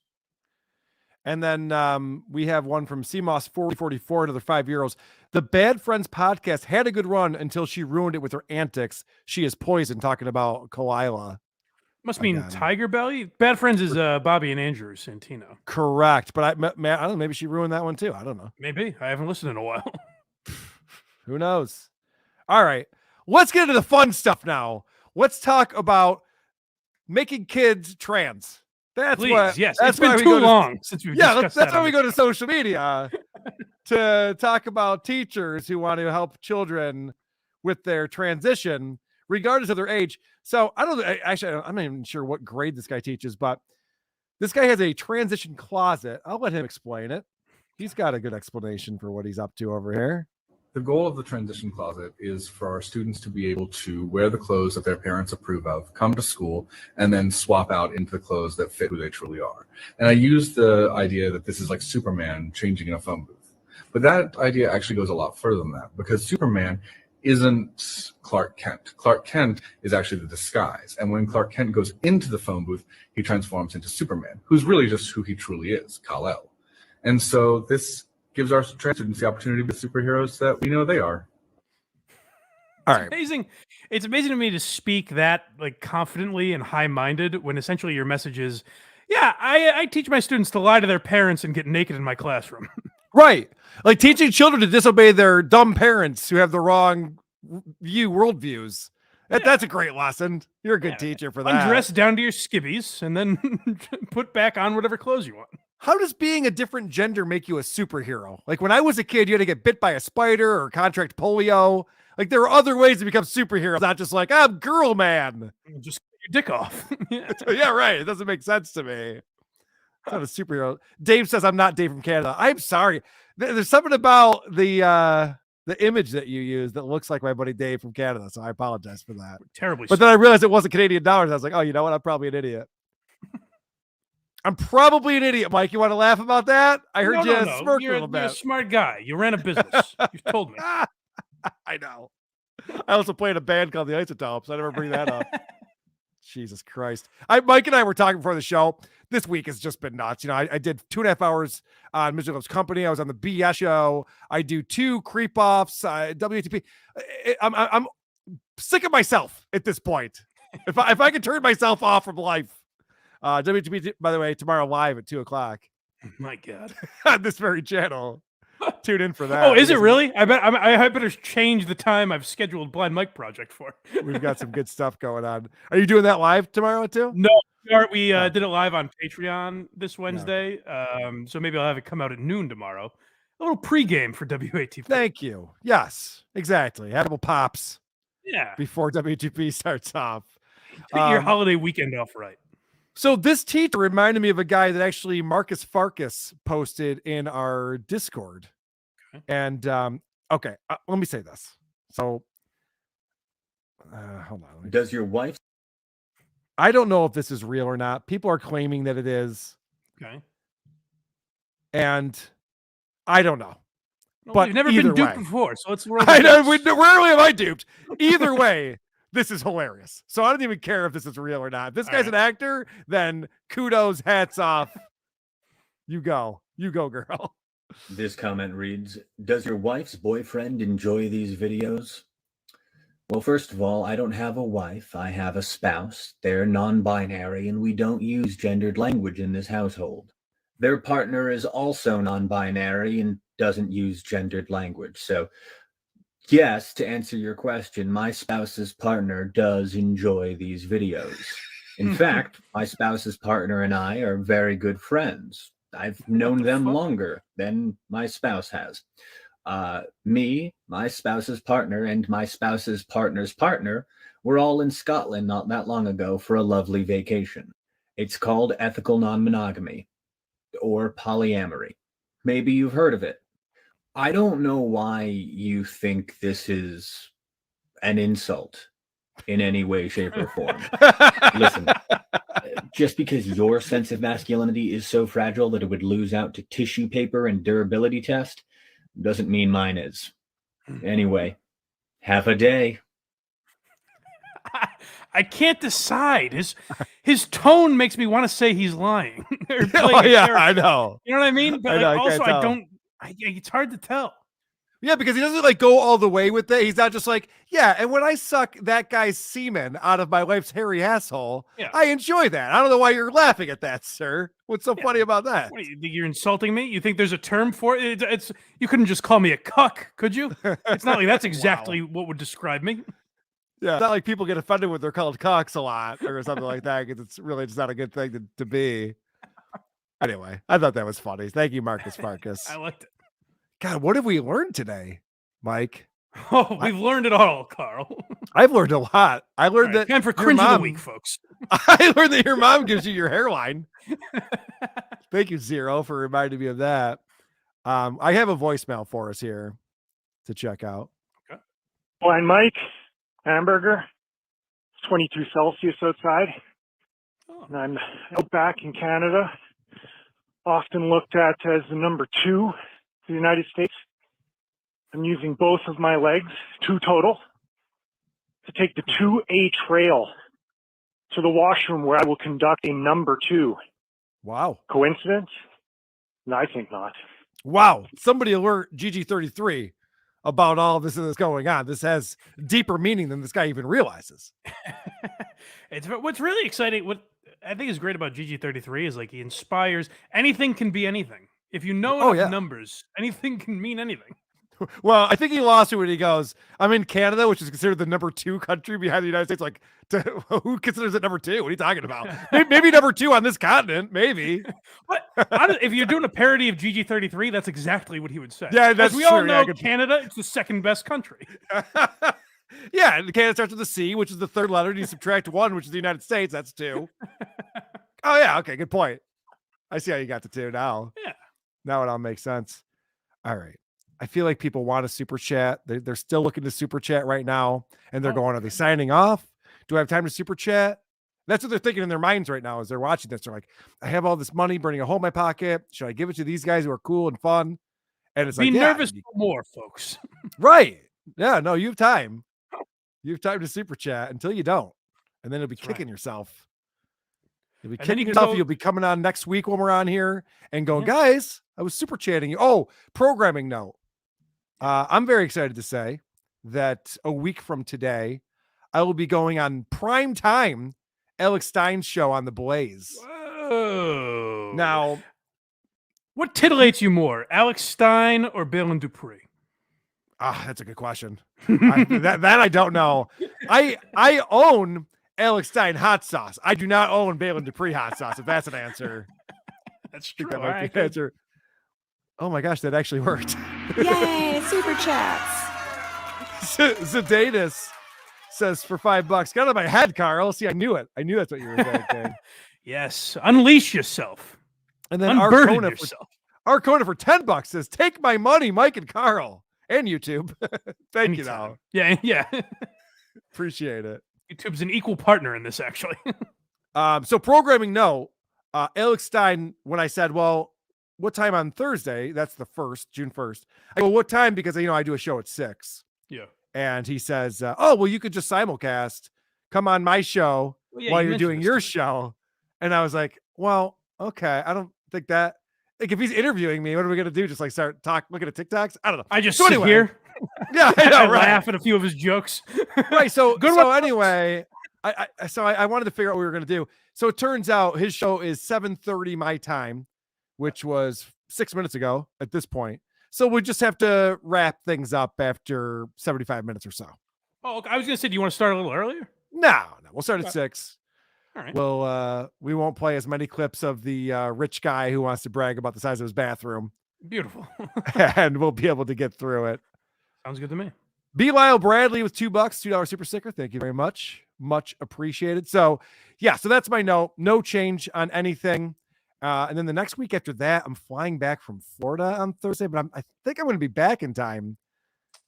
And then we have one from CMOS 4044, another €5. The Bad Friends podcast had a good run until she ruined it with her antics. She is poison, talking about Kalila. Must mean Tiger Belly. Bad Friends is Bobby and Andrew Santino. Correct. But I don't know. Maybe she ruined that one too. I don't know. Maybe. I haven't listened in a while. Who knows? All right. Let's get into the fun stuff now. Let's talk about making kids trans. That's Please, what. yes. That's It's been too long since we've discussed that's that why we go to social media to talk about teachers who want to help children with their transition, regardless of their age. So I'm not even sure what grade this guy teaches, but this guy has a transition closet. I'll let him explain it. He's got a good explanation for what he's up to over here. The goal of the transition closet is for our students to be able to wear the clothes that their parents approve of, come to school, and then swap out into the clothes that fit who they truly are. And I use the idea that this is like Superman changing in a phone booth. But that idea actually goes a lot further than that, because Superman isn't Clark Kent. Clark Kent is actually the disguise. And when Clark Kent goes into the phone booth, he transforms into Superman, who's really just who he truly is, Kal-El. And so this gives our trans students the opportunity to be the superheroes that we know they are. All right. Amazing. It's amazing to me to speak that like confidently and high-minded when essentially your message is, yeah, I teach my students to lie to their parents and get naked in my classroom. Right. Like teaching children to disobey their dumb parents who have the wrong worldviews. That's a great lesson. You're a good teacher for that. Undress down to your skivvies and then put back on whatever clothes you want. How does being a different gender make you a superhero? Like when I was a kid, you had to get bit by a spider or contract polio. Like there are other ways to become superheroes, not just like, I'm girl man. Just cut your dick off. Yeah, right. It doesn't make sense to me. It's not a superhero. Dave says I'm not Dave from Canada. I'm sorry. There's something about the image that you use that looks like my buddy Dave from Canada, so I apologize for that. Terribly. But then I realized it wasn't Canadian dollars. I was like, oh, you know what? I'm probably an idiot. I'm probably an idiot, Mike. You want to laugh about that? I heard you smirk a little bit. You're a smart guy. You ran a business. You've told me. I know. I also played a band called the Isotopes. I never bring that up. Jesus Christ. Mike and I were talking before the show. This week has just been nuts. You know, I did 2.5 hours on Mr. Love's Company. I was on the BS show. I do 2 creep offs, WATP. I'm sick of myself at this point. If I could turn myself off from life. WTP, by the way, tomorrow live at 2:00. My God. On this very channel. Tune in for that. Oh, is it really? I better change the time I've scheduled Blind Mike Project for. We've got some good stuff going on. Are you doing that live tomorrow too? No, we did it live on Patreon this Wednesday. So maybe I'll have it come out at noon tomorrow. A little pregame for WATP. Thank you. Yes, exactly. Have a couple pops. Yeah. Before WTP starts off. Take your holiday weekend off right. So this teacher reminded me of a guy that actually Marcus Farkas posted in our Discord. Okay. And okay, let me say this. So hold on. Does your wife? I don't know if this is real or not. People are claiming that it is. Okay. And I don't know. Well, but we've never been duped before, so it's I know. Rarely am I duped. Either way, this is hilarious. So I don't even care if this is real or not. If this guy's an actor, then kudos, hats off. You go, girl. This comment reads, does your wife's boyfriend enjoy these videos? Well, first of all, I don't have a wife. I have a spouse. They're non-binary, and we don't use gendered language in this household. Their partner is also non-binary and doesn't use gendered language. So, yes, to answer your question, my spouse's partner does enjoy these videos. In fact, my spouse's partner and I are very good friends. I've known them longer than my spouse has. Me, my spouse's partner, and my spouse's partner's partner were all in Scotland not that long ago for a lovely vacation. It's called ethical non-monogamy, or polyamory. Maybe you've heard of it. I don't know why you think this is an insult in any way, shape, or form. Listen, just because your sense of masculinity is so fragile that it would lose out to tissue paper and durability test doesn't mean mine is. Anyway, have a day. I can't decide. His tone makes me want to say he's lying. I know. You know what I mean? But I don't. It's hard to tell. Yeah, because he doesn't like go all the way with it. He's not just like, yeah, and when I suck that guy's semen out of my wife's hairy asshole, I enjoy that. I don't know why you're laughing at that, sir. What's so funny about that? What, you're insulting me? You think there's a term for it? It's you couldn't just call me a cuck, could you? It's not like that's exactly what would describe me. Yeah, it's not like people get offended when they're called cocks a lot or something like that, because it's really just not a good thing to be. Anyway, I thought that was funny. Thank you, Marcus Farkas. I liked it. God, what have we learned today, Mike? Oh, we've learned it all, Carl. I've learned a lot. I learned that time for your cringe of mom, the week, folks. I learned that your mom gives you your hairline. Thank you, Zero, for reminding me of that. I have a voicemail for us here to check out. Okay. Blind Mike, hamburger, 22 Celsius outside. And I'm out back in Canada, often looked at as the number 2 to the United States. I'm using both of my legs, 2 total, to take the 2A trail to the washroom where I will conduct a number 2. Wow. Coincidence? No, I think not. Wow. Somebody alert GG33 about all this that's going on. This has deeper meaning than this guy even realizes. It's what's really exciting. What I think is great about GG33 is like he inspires. Anything can be anything. If you know enough numbers, anything can mean anything. Well, I think he lost it when he goes, I'm in Canada, which is considered the number 2 country behind the United States. Like, who considers it number 2? What are you talking about? Maybe number 2 on this continent. Maybe. But if you're doing a parody of GG33, that's exactly what he would say. Yeah, that's As we true. all know, Canada, it's the second best country. Yeah, Canada starts with a C, which is the 3rd letter. And you subtract 1, which is the United States. That's 2. Oh, yeah. Okay, good point. I see how you got to 2 now. Yeah. Now it all makes sense. All right. I feel like people want a super chat. They're still looking to super chat right now. And they're going, are they signing off? Do I have time to super chat? That's what they're thinking in their minds right now as they're watching this. They're like, I have all this money burning a hole in my pocket. Should I give it to these guys who are cool and fun? And it's Be like, nervous for more, folks. Right. Yeah, no, you have time. You have time to super chat until you don't. And then you'll be kicking yourself. You'll be kicking yourself. You'll be coming on next week when we're on here and going, guys, I was super chatting you. Oh, programming note. I'm very excited to say that a week from today, I will be going on prime time Alex Stein's show on The Blaze. Whoa. Now, what titillates you more, Alex Stein or Baylen Dupree? That's a good question. that I don't know. I own Alex Stein hot sauce. I do not own Baylen Dupree hot sauce, if that's an answer. That's true. That might be an answer. Oh my gosh, that actually worked. Yay, super chats. Zedatus says for $5. Got out of my head, Carl. See, I knew it. I knew that's what you were thinking. Yes, unleash yourself. And then Unburden Arcona yourself. For $10 says, take my money, Mike and Carl. And YouTube. Thank you, though. Yeah, yeah. Appreciate it. YouTube's an equal partner in this, actually. So programming, no. Alex Stein, when I said, well, what time on Thursday? That's the 1st, June 1st. I go, what time? Because, I do a show at 6. Yeah. And he says, oh, well, you could just simulcast. Come on my show while you're doing your show. And I was like, well, okay. I don't think that. Like, if he's interviewing me, what are we going to do? Just like start looking at TikToks? I don't know. I just sit here. Yeah, I know, right? Laugh at a few of his jokes. Right. So, Good so one. anyway, I wanted to figure out what we were going to do. So it turns out his show is 7:30 my time, which was 6 minutes ago at this point. So we just have to wrap things up after 75 minutes or so. Oh, okay. I was going to say, do you want to start a little earlier? No, we'll start at 6. All right. Well, we won't play as many clips of the rich guy who wants to brag about the size of his bathroom. Beautiful. And we'll be able to get through it. Sounds good to me. B. Lyle Bradley with $2, $2 super sticker. Thank you very much. Much appreciated. So yeah, so that's my note. No change on anything. And then the next week after that, I'm flying back from Florida on Thursday, but I think I'm going to be back in time.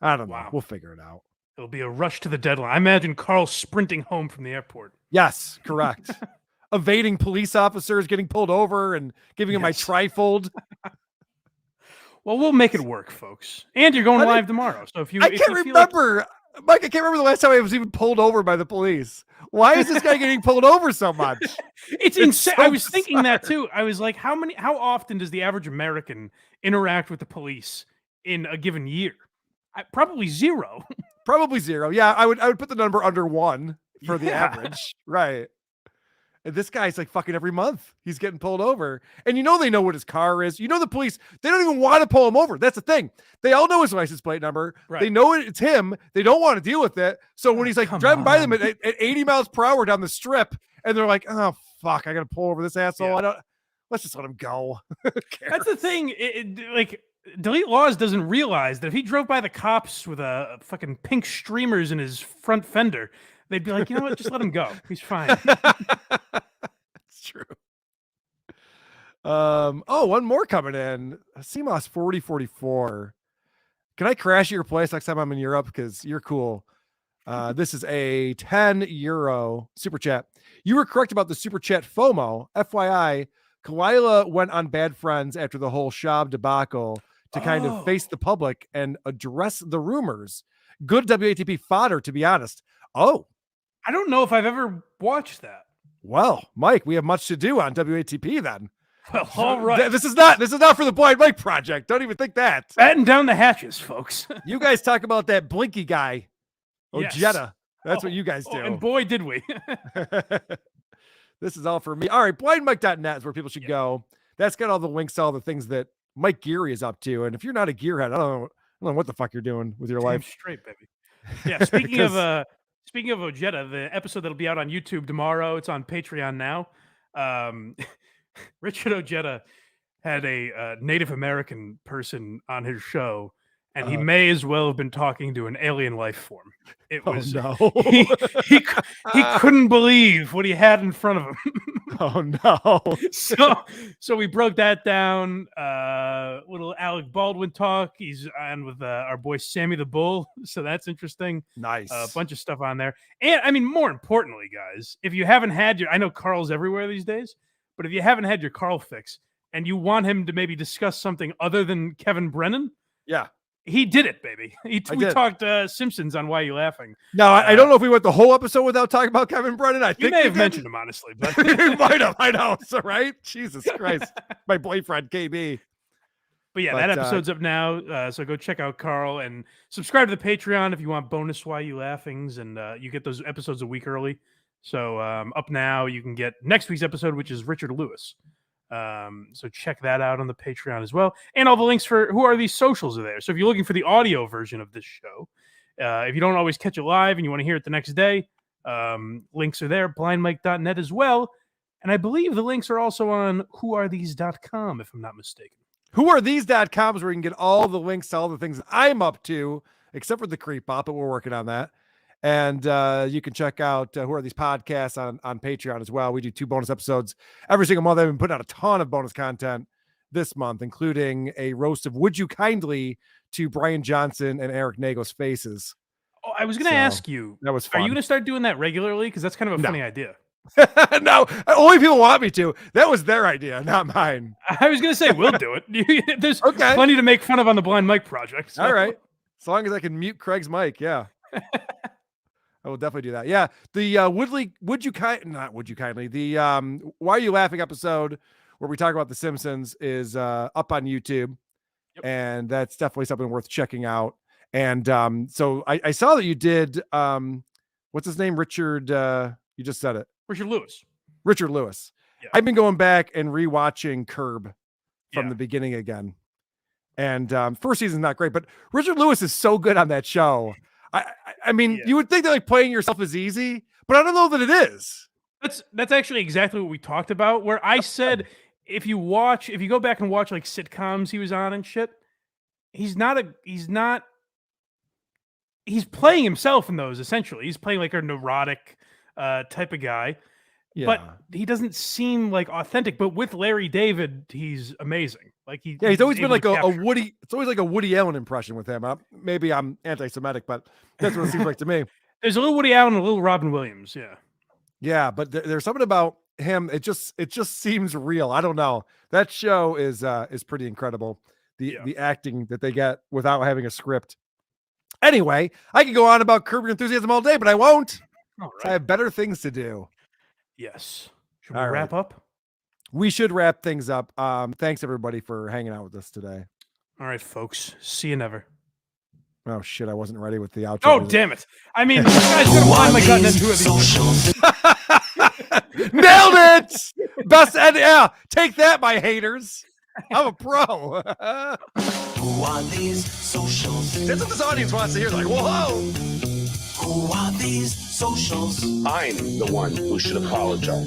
I don't know. We'll figure it out. It'll be a rush to the deadline. I imagine Carl sprinting home from the airport. Yes, correct. Evading police officers, getting pulled over and giving him my trifold. Well, we'll make it work, folks. And you're going live tomorrow. So if you, I can't remember, Mike, I can't remember the last time I was even pulled over by the police. Why is this guy getting pulled over so much? It's insane. so I was thinking that too. I was like, how often does the average American interact with the police in a given year? Probably 0. Probably 0. Yeah, I would put the number under 1 for the average. Right. And this guy's like fucking every month. He's getting pulled over. And they know what his car is. The police, they don't even want to pull him over. That's the thing. They all know his license plate number. Right. They know it's him. They don't want to deal with it. So when he's like driving by them at 80 miles per hour down the strip, and they're like, oh, fuck, I got to pull over this asshole. Let's just let him go. That's the thing. Like, Delete Lawz doesn't realize that if he drove by the cops with a fucking pink streamers in his front fender, they'd be like, you know what? Just let him go. He's fine. It's true. One more coming in. CMOS 4044. Can I crash at your place next time I'm in Europe? Because you're cool. This is a €10 super chat. You were correct about the super chat FOMO. FYI, Kalila went on Bad Friends after the whole Shab debacle to kind of face the public and address the rumors. Good WATP fodder, to be honest. Oh, I don't know if I've ever watched that. Well, Mike, we have much to do on WATP then. Well, all right. This is not for the Blind Mike Project. Don't even think that. Batten down the hatches, folks. You guys talk about that Blinky guy. Yes. Ojeda. That's what you guys do. And boy, did we. This is all for me. All right, blindmike.net is where people should go. That's got all the links to all the things that Mike Geary is up to. And if you're not a gearhead, I don't know what the fuck you're doing with your life. Straight, baby. Yeah, speaking of Ojeda, the episode that'll be out on YouTube tomorrow, it's on Patreon now. Richard Ojeda had a Native American person on his show, and he may as well have been talking to an alien life form. It was he couldn't believe what he had in front of him. Oh no! So we broke that down. Little Alec Baldwin talk. He's on with our boy Sammy the Bull, so that's interesting. Nice. A bunch of stuff on there, and I mean, more importantly, guys, if you haven't had I know Carl's everywhere these days, but if you haven't had your Carl fix and you want him to maybe discuss something other than Kevin Brennan, yeah. He did it, baby. We talked Simpsons on Why You Laughing. No, I don't know if we went the whole episode without talking about Kevin Brennan. I think you may have mentioned him, honestly. But might have. I know. So, right? Jesus Christ. My boyfriend, KB. But yeah, that episode's up now. So go check out Carl and subscribe to the Patreon if you want bonus Why You Laughings. And you get those episodes a week early. So up now, you can get next week's episode, which is Richard Lewis. So check that out on the Patreon as well, and all the links for Who Are These Socials are there. So if you're looking for the audio version of this show, if you don't always catch it live and you want to hear it the next day, links are there, blindmike.net as well. And I believe the links are also on whoarethese.com, if I'm not mistaken. Whoarethese.com is where you can get all the links to all the things that I'm up to, except for the creep pop, but we're working on that. And you can check out Who Are These Podcasts on Patreon as well. We do 2 bonus episodes every single month. I've been putting out a ton of bonus content this month, including a roast of Would You Kindly to Brian Johnson and Eric Nagel's faces. Oh, I was going to ask you, that was are fun. you going to start doing that regularly? Because that's kind of a funny idea. No, only people want me to. That was their idea, not mine. I was going to say, we'll do it. There's plenty to make fun of on the Blind Mike Project. So. All right. As long as I can mute Craig's mic, yeah. I will definitely do that. Yeah. The Would You Kindly, the Why Are You Laughing episode where we talk about The Simpsons is up on YouTube. Yep. And that's definitely something worth checking out. And so I saw that you did, what's his name? Richard, you just said it. Richard Lewis. Richard Lewis. Yeah. I've been going back and rewatching Curb from the beginning again. And first season's not great, but Richard Lewis is so good on that show. I mean, you would think that like playing yourself is easy, but I don't know that it is. That's actually exactly what we talked about, where I said if you go back and watch like sitcoms he was on and shit, he's playing himself in those essentially. He's playing like a neurotic type of guy. Yeah. But he doesn't seem like authentic. But with Larry David, he's amazing. Like he's always been like a Woody. It's always like a Woody Allen impression with him. Maybe I'm anti-Semitic, but that's what it seems like to me. There's a little Woody Allen and a little Robin Williams. Yeah. Yeah, but there's something about him. It just seems real. I don't know. That show is pretty incredible. The acting that they get without having a script. Anyway, I could go on about Curb Your Enthusiasm all day, but I won't. All right. I have better things to do. Yes. Should we wrap up? We should wrap things up. Thanks everybody for hanging out with us today. All right, folks. See you never. Oh shit, I wasn't ready with the outro. Oh, damn it. I mean, this guy's gonna find my gut into 2 of these. Nailed it! Best end. Yeah, take that, my haters. I'm a pro. Who are these socials? That's what this audience wants to hear. Like, whoa. Who are these socials? I'm the one who should apologize.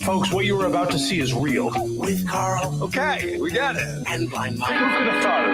Folks, what you were about to see is real. With Carl. Okay, we got it. And Blind Mike. Who could have thought